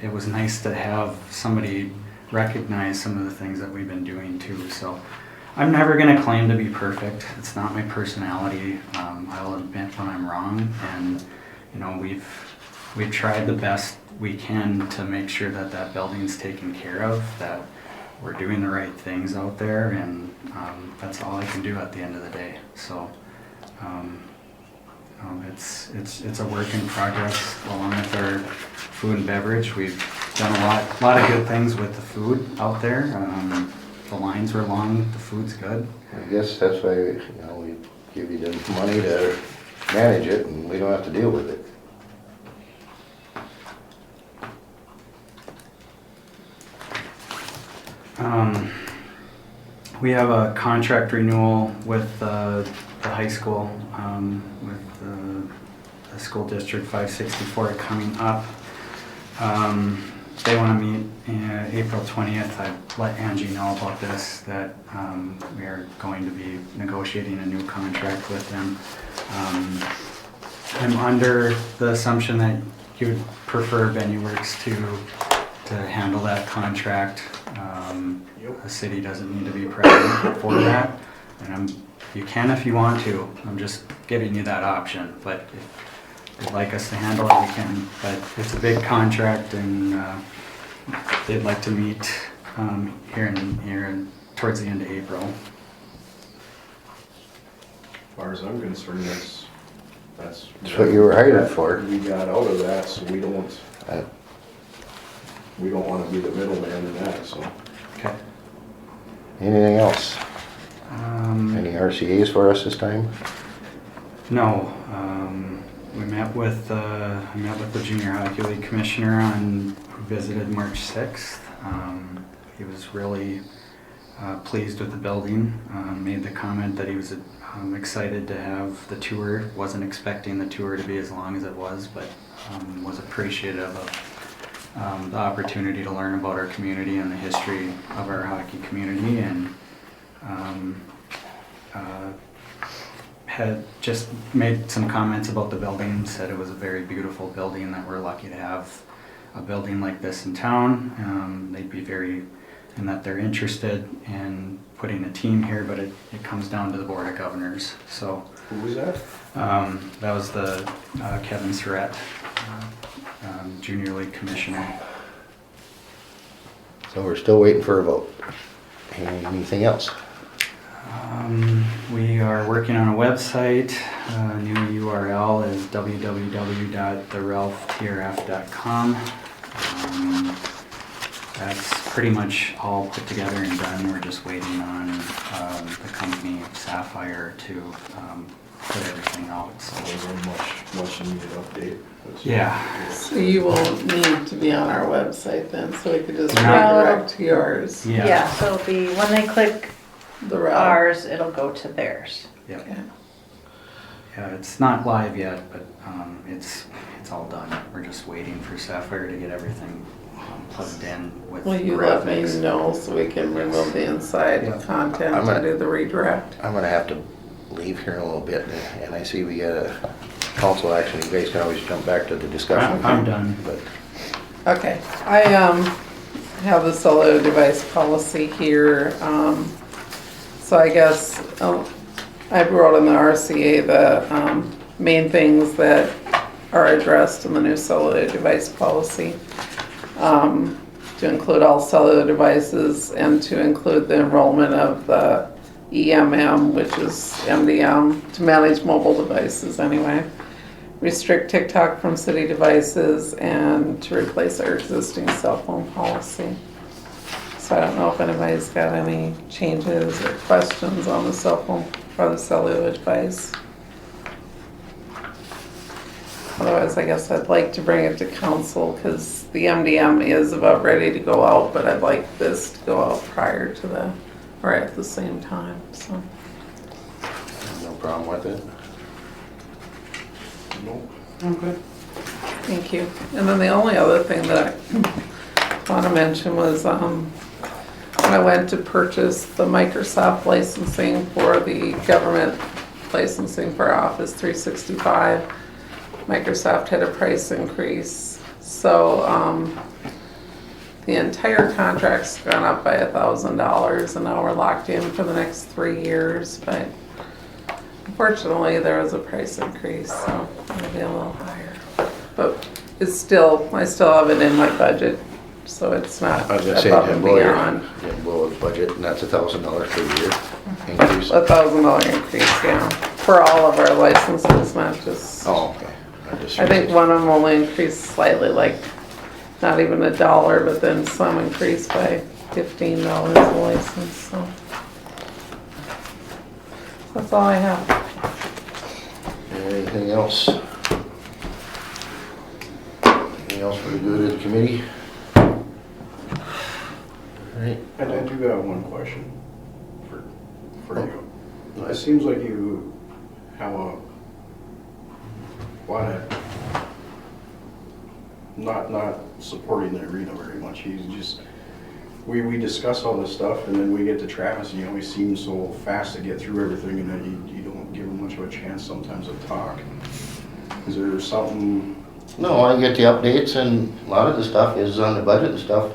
it was nice to have somebody recognize some of the things that we've been doing too. So I'm never going to claim to be perfect. It's not my personality. I'll admit when I'm wrong, and we've tried the best we can to make sure that that building's taken care of, that we're doing the right things out there, and that's all I can do at the end of the day. So it's a work in progress along with our food and beverage. We've done a lot of good things with the food out there. The lines were long, the food's good. I guess that's why, we give you the money to manage it and we don't have to deal with it. We have a contract renewal with the high school with the school district 564 coming up. They want to meet April 20th. I let Angie know about this, that we are going to be negotiating a new contract with them. I'm under the assumption that you would prefer VenueWorks to handle that contract. The city doesn't need to be present for that, and you can if you want to. I'm just giving you that option, but if you'd like us to handle it, we can. But it's a big contract, and they'd like to meet here towards the end of April. As far as I'm concerned, that's That's what you were hired for. We got out of that, so we don't Uh, wanna be the middleman in that, so. Okay. Anything else? Any RCA's for us this time? No, we met with I met with the junior hockey league commissioner who visited March 6th. He was really pleased with the building. Made the comment that he was excited to have the tour. Wasn't expecting the tour to be as long as it was, but was appreciative of the opportunity to learn about our community and the history of our hockey community, and had just made some comments about the building, said it was a very beautiful building, that we're lucky to have a building like this in town. They'd be and that they're interested in putting a team here, but it comes down to the Board of Governors. So Who was that? that was the Kevin Surratt, Junior League Commissioner. So we're still waiting for a vote. Anything else? We are working on a website. New URL is www.theralphtrf.com. That's pretty much all put together and done. We're just waiting on the company Sapphire to put everything out. So. There's a much needed update. Yeah. So you won't need to be on our website then, so we could just No. redirect to yours. Yeah, so it'll be, when they click The route. ours, it'll go to theirs. Yeah. Okay. Yeah, it's not live yet, but it's all done. We're just waiting for Sapphire to get everything plugged in with Will you let me graphics. know so we can remove the inside Yeah. content I'm gonna- and do the redirect? I'm gonna have to leave here in a little bit, and I see we got a council action. You guys can always jump back to the discussion. I'm done. But Okay, I have the cellular device policy here. So I guess I wrote in the RCA the main things that are addressed in the new cellular device policy. To include all cellular devices and to include the enrollment of the EMM, which is MDM, to manage mobile devices anyway. Restrict TikTok from city devices and to replace our existing cell phone policy. So I don't know if anybody's got any changes or questions on the cell phone or the cellular device. Otherwise, I guess I'd like to bring it to council because the MDM is about ready to go out, but I'd like this to go out prior to or at the same time, so. no problem with it. Nope. Okay. Thank you. And then the only other thing that I want to mention was when I went to purchase the Microsoft licensing for the government licensing for Office 365, Microsoft had a price increase. So the entire contract's gone up by $1,000 and now we're locked in for the next 3 years. But unfortunately, there was a price increase, so it'll be a little higher. But it's still, I still have it in my budget, so it's not I was gonna say, above and beyond. below the budget, and that's $1,000 per year increase. $1,000 increase, yeah, for all of our licenses, not just. Oh, okay. I think one of them only increased slightly, like not even $1, but then some increased by $15 a license, so. That's all I have. Anything else? Anything else for the good of the committee? Alright. And I do have one question for you. It seems like you have a lot of, not supporting the arena very much. He's just, we discuss all this stuff and then we get to Travis and he always seems so fast to get through everything and then you don't give him much of a chance sometimes to talk. Is there something? No, I get the updates and a lot of the stuff is on the budget and stuff.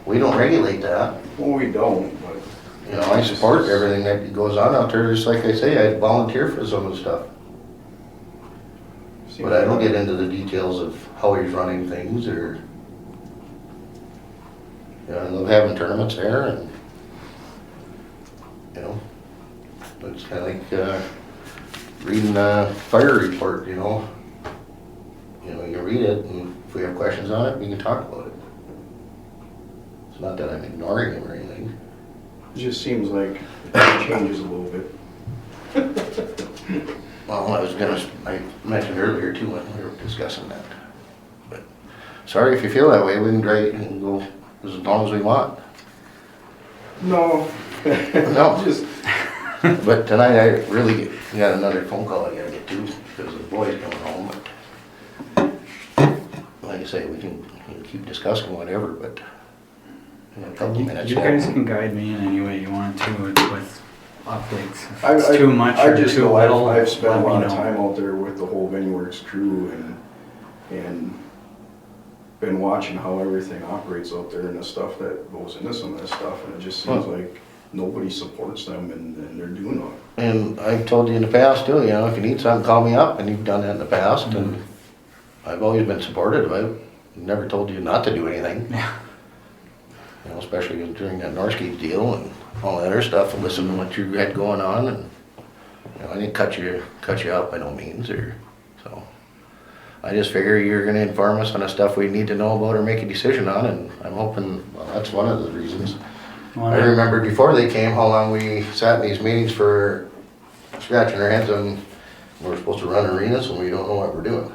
We don't regulate that. Well, we don't, but. You know, I support everything that goes on out there, just like I say, I volunteer for some of the stuff. But I don't get into the details of how he's running things or, you know, I love having tournaments there and, you know, it's kinda like, reading a fire report, you know. You know, you read it and if we have questions on it, we can talk about it. It's not that I'm ignoring him or anything. It just seems like it changes a little bit. Well, I mentioned earlier too when we were discussing that. But sorry if you feel that way, we can drag and go as long as we want. No. No. Just, But tonight I really got another phone call I gotta get to because the boy's coming home. But like I say, we can keep discussing whatever, but in a couple minutes. You guys can guide me in any way you want to with updates. If I, it's I, too much I or just too know little, I've spent a let me lot of know. time out there with the whole VenueWorks crew and been watching how everything operates out there and the stuff that goes into some of this stuff, and it just seems like nobody supports them and they're doing it. And I've told you in the past too, you know, if you need something, call me up, and you've done that in the past, and I've always been supportive. I've never told you not to do anything. Yeah. You know, especially during that Northgate deal and all that other stuff, and listen to what you had going on, and, you know, I didn't cut you up by no means, or, so. I just figure you're gonna inform us on the stuff we need to know about or make a decision on, and I'm hoping, well, that's one of the reasons. Well, I remember before they came, how long we sat in these meetings for scratching our heads on, we're supposed to run arenas and we don't know what we're doing.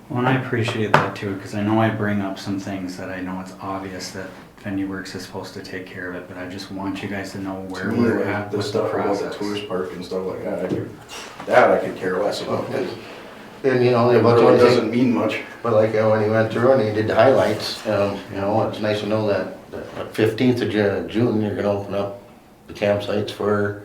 Well, and I appreciate that too, because I know I bring up some things that I know it's obvious that VenueWorks is supposed to take care of it, but I just want you guys to know where To me, we're like, at the with the stuff about the process. tourist park and stuff like that, I could care less about. And you know, It about the really only thing, doesn't mean much. but like, you know, when he went through and he did the highlights, you know, it's nice to know that 15th of June, you're gonna open up the campsites for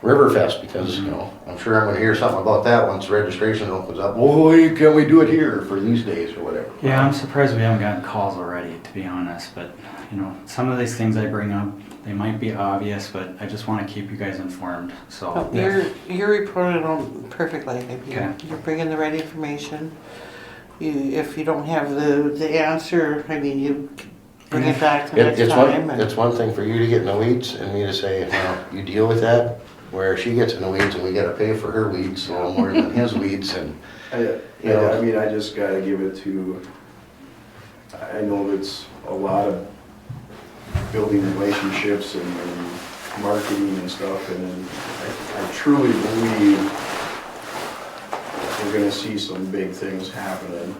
Riverfest, because, you know, I'm sure I'm gonna hear something about that once registration opens up. Oh, can we do it here for these days or whatever? Yeah, I'm surprised we haven't gotten calls already, to be honest, but, you know, some of these things I bring up, they might be obvious, but I just want to keep you guys informed, so. Oh, you're reporting on perfectly. I mean, Okay. You're bringing the right information. If you don't have the answer, I mean, you bring it back the next time. It's one thing for you to get in the weeds and me to say, well, you deal with that, where she gets in the weeds and we gotta pay for her weeds a little more than his weeds, and, I mean, I just gotta give it to, I know it's a lot of building relationships and marketing and stuff, and I truly believe we're gonna see some big things happening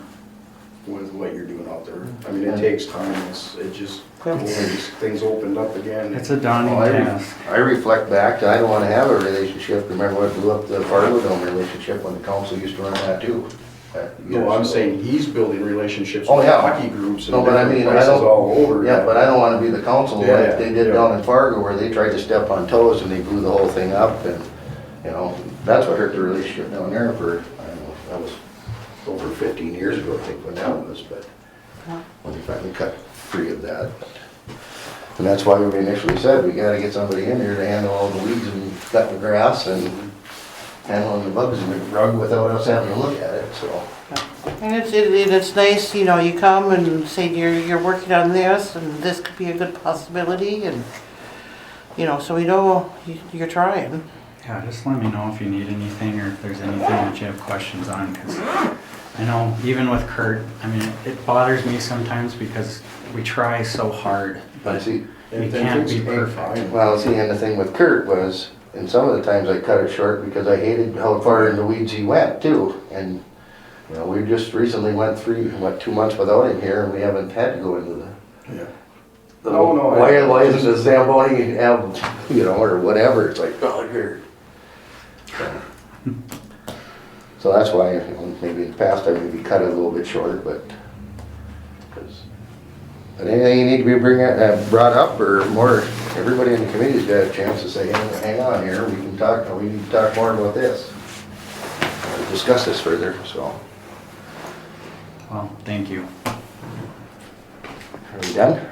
with what you're doing out there. I mean, it takes time, it just, things opened up again. It's a daunting Well, task. I reflect back, I don't wanna have a relationship, remember what blew up the Fargo Dome relationship when the council used to run that too. No, I'm saying he's building relationships Oh, with yeah. hockey groups and No, but I different mean, I places don't- all over. Yeah, but I don't wanna be the council Yeah, like they did yeah. down in Fargo, where they tried to step on toes and they blew the whole thing up, and, you know, that's what hurt the relationship down there for, I don't know, that was over 15 years ago, I think, when that was, but when they finally cut free of that. And that's why we initially said, we gotta get somebody in here to handle all the weeds and cutting the grass and handling the bugs in the rug without us having to look at it, so. And it's nice, you know, you come and say you're working on this and this could be a good possibility, and, you know, so we know you're trying. Yeah, just let me know if you need anything or if there's anything that you have questions on, because I know even with Kurt, I mean, it bothers me sometimes because we try so hard, but See, we can't be perfect. well, see, and the thing with Kurt was, and some of the times I cut it short because I hated how far in the weeds he went too. And, you know, we just recently went 2 months without him here, and we haven't had to go into Yeah. the, No, no, why isn't the Zamboni have, you know, or whatever, it's like, oh, here. So that's why, maybe in the past I maybe cut it a little bit short, but anything you need to be brought up, or more, everybody in the committee's got a chance to say, hang on here, we need to talk more about this. Or discuss this further, so. Well, thank you. Are we done?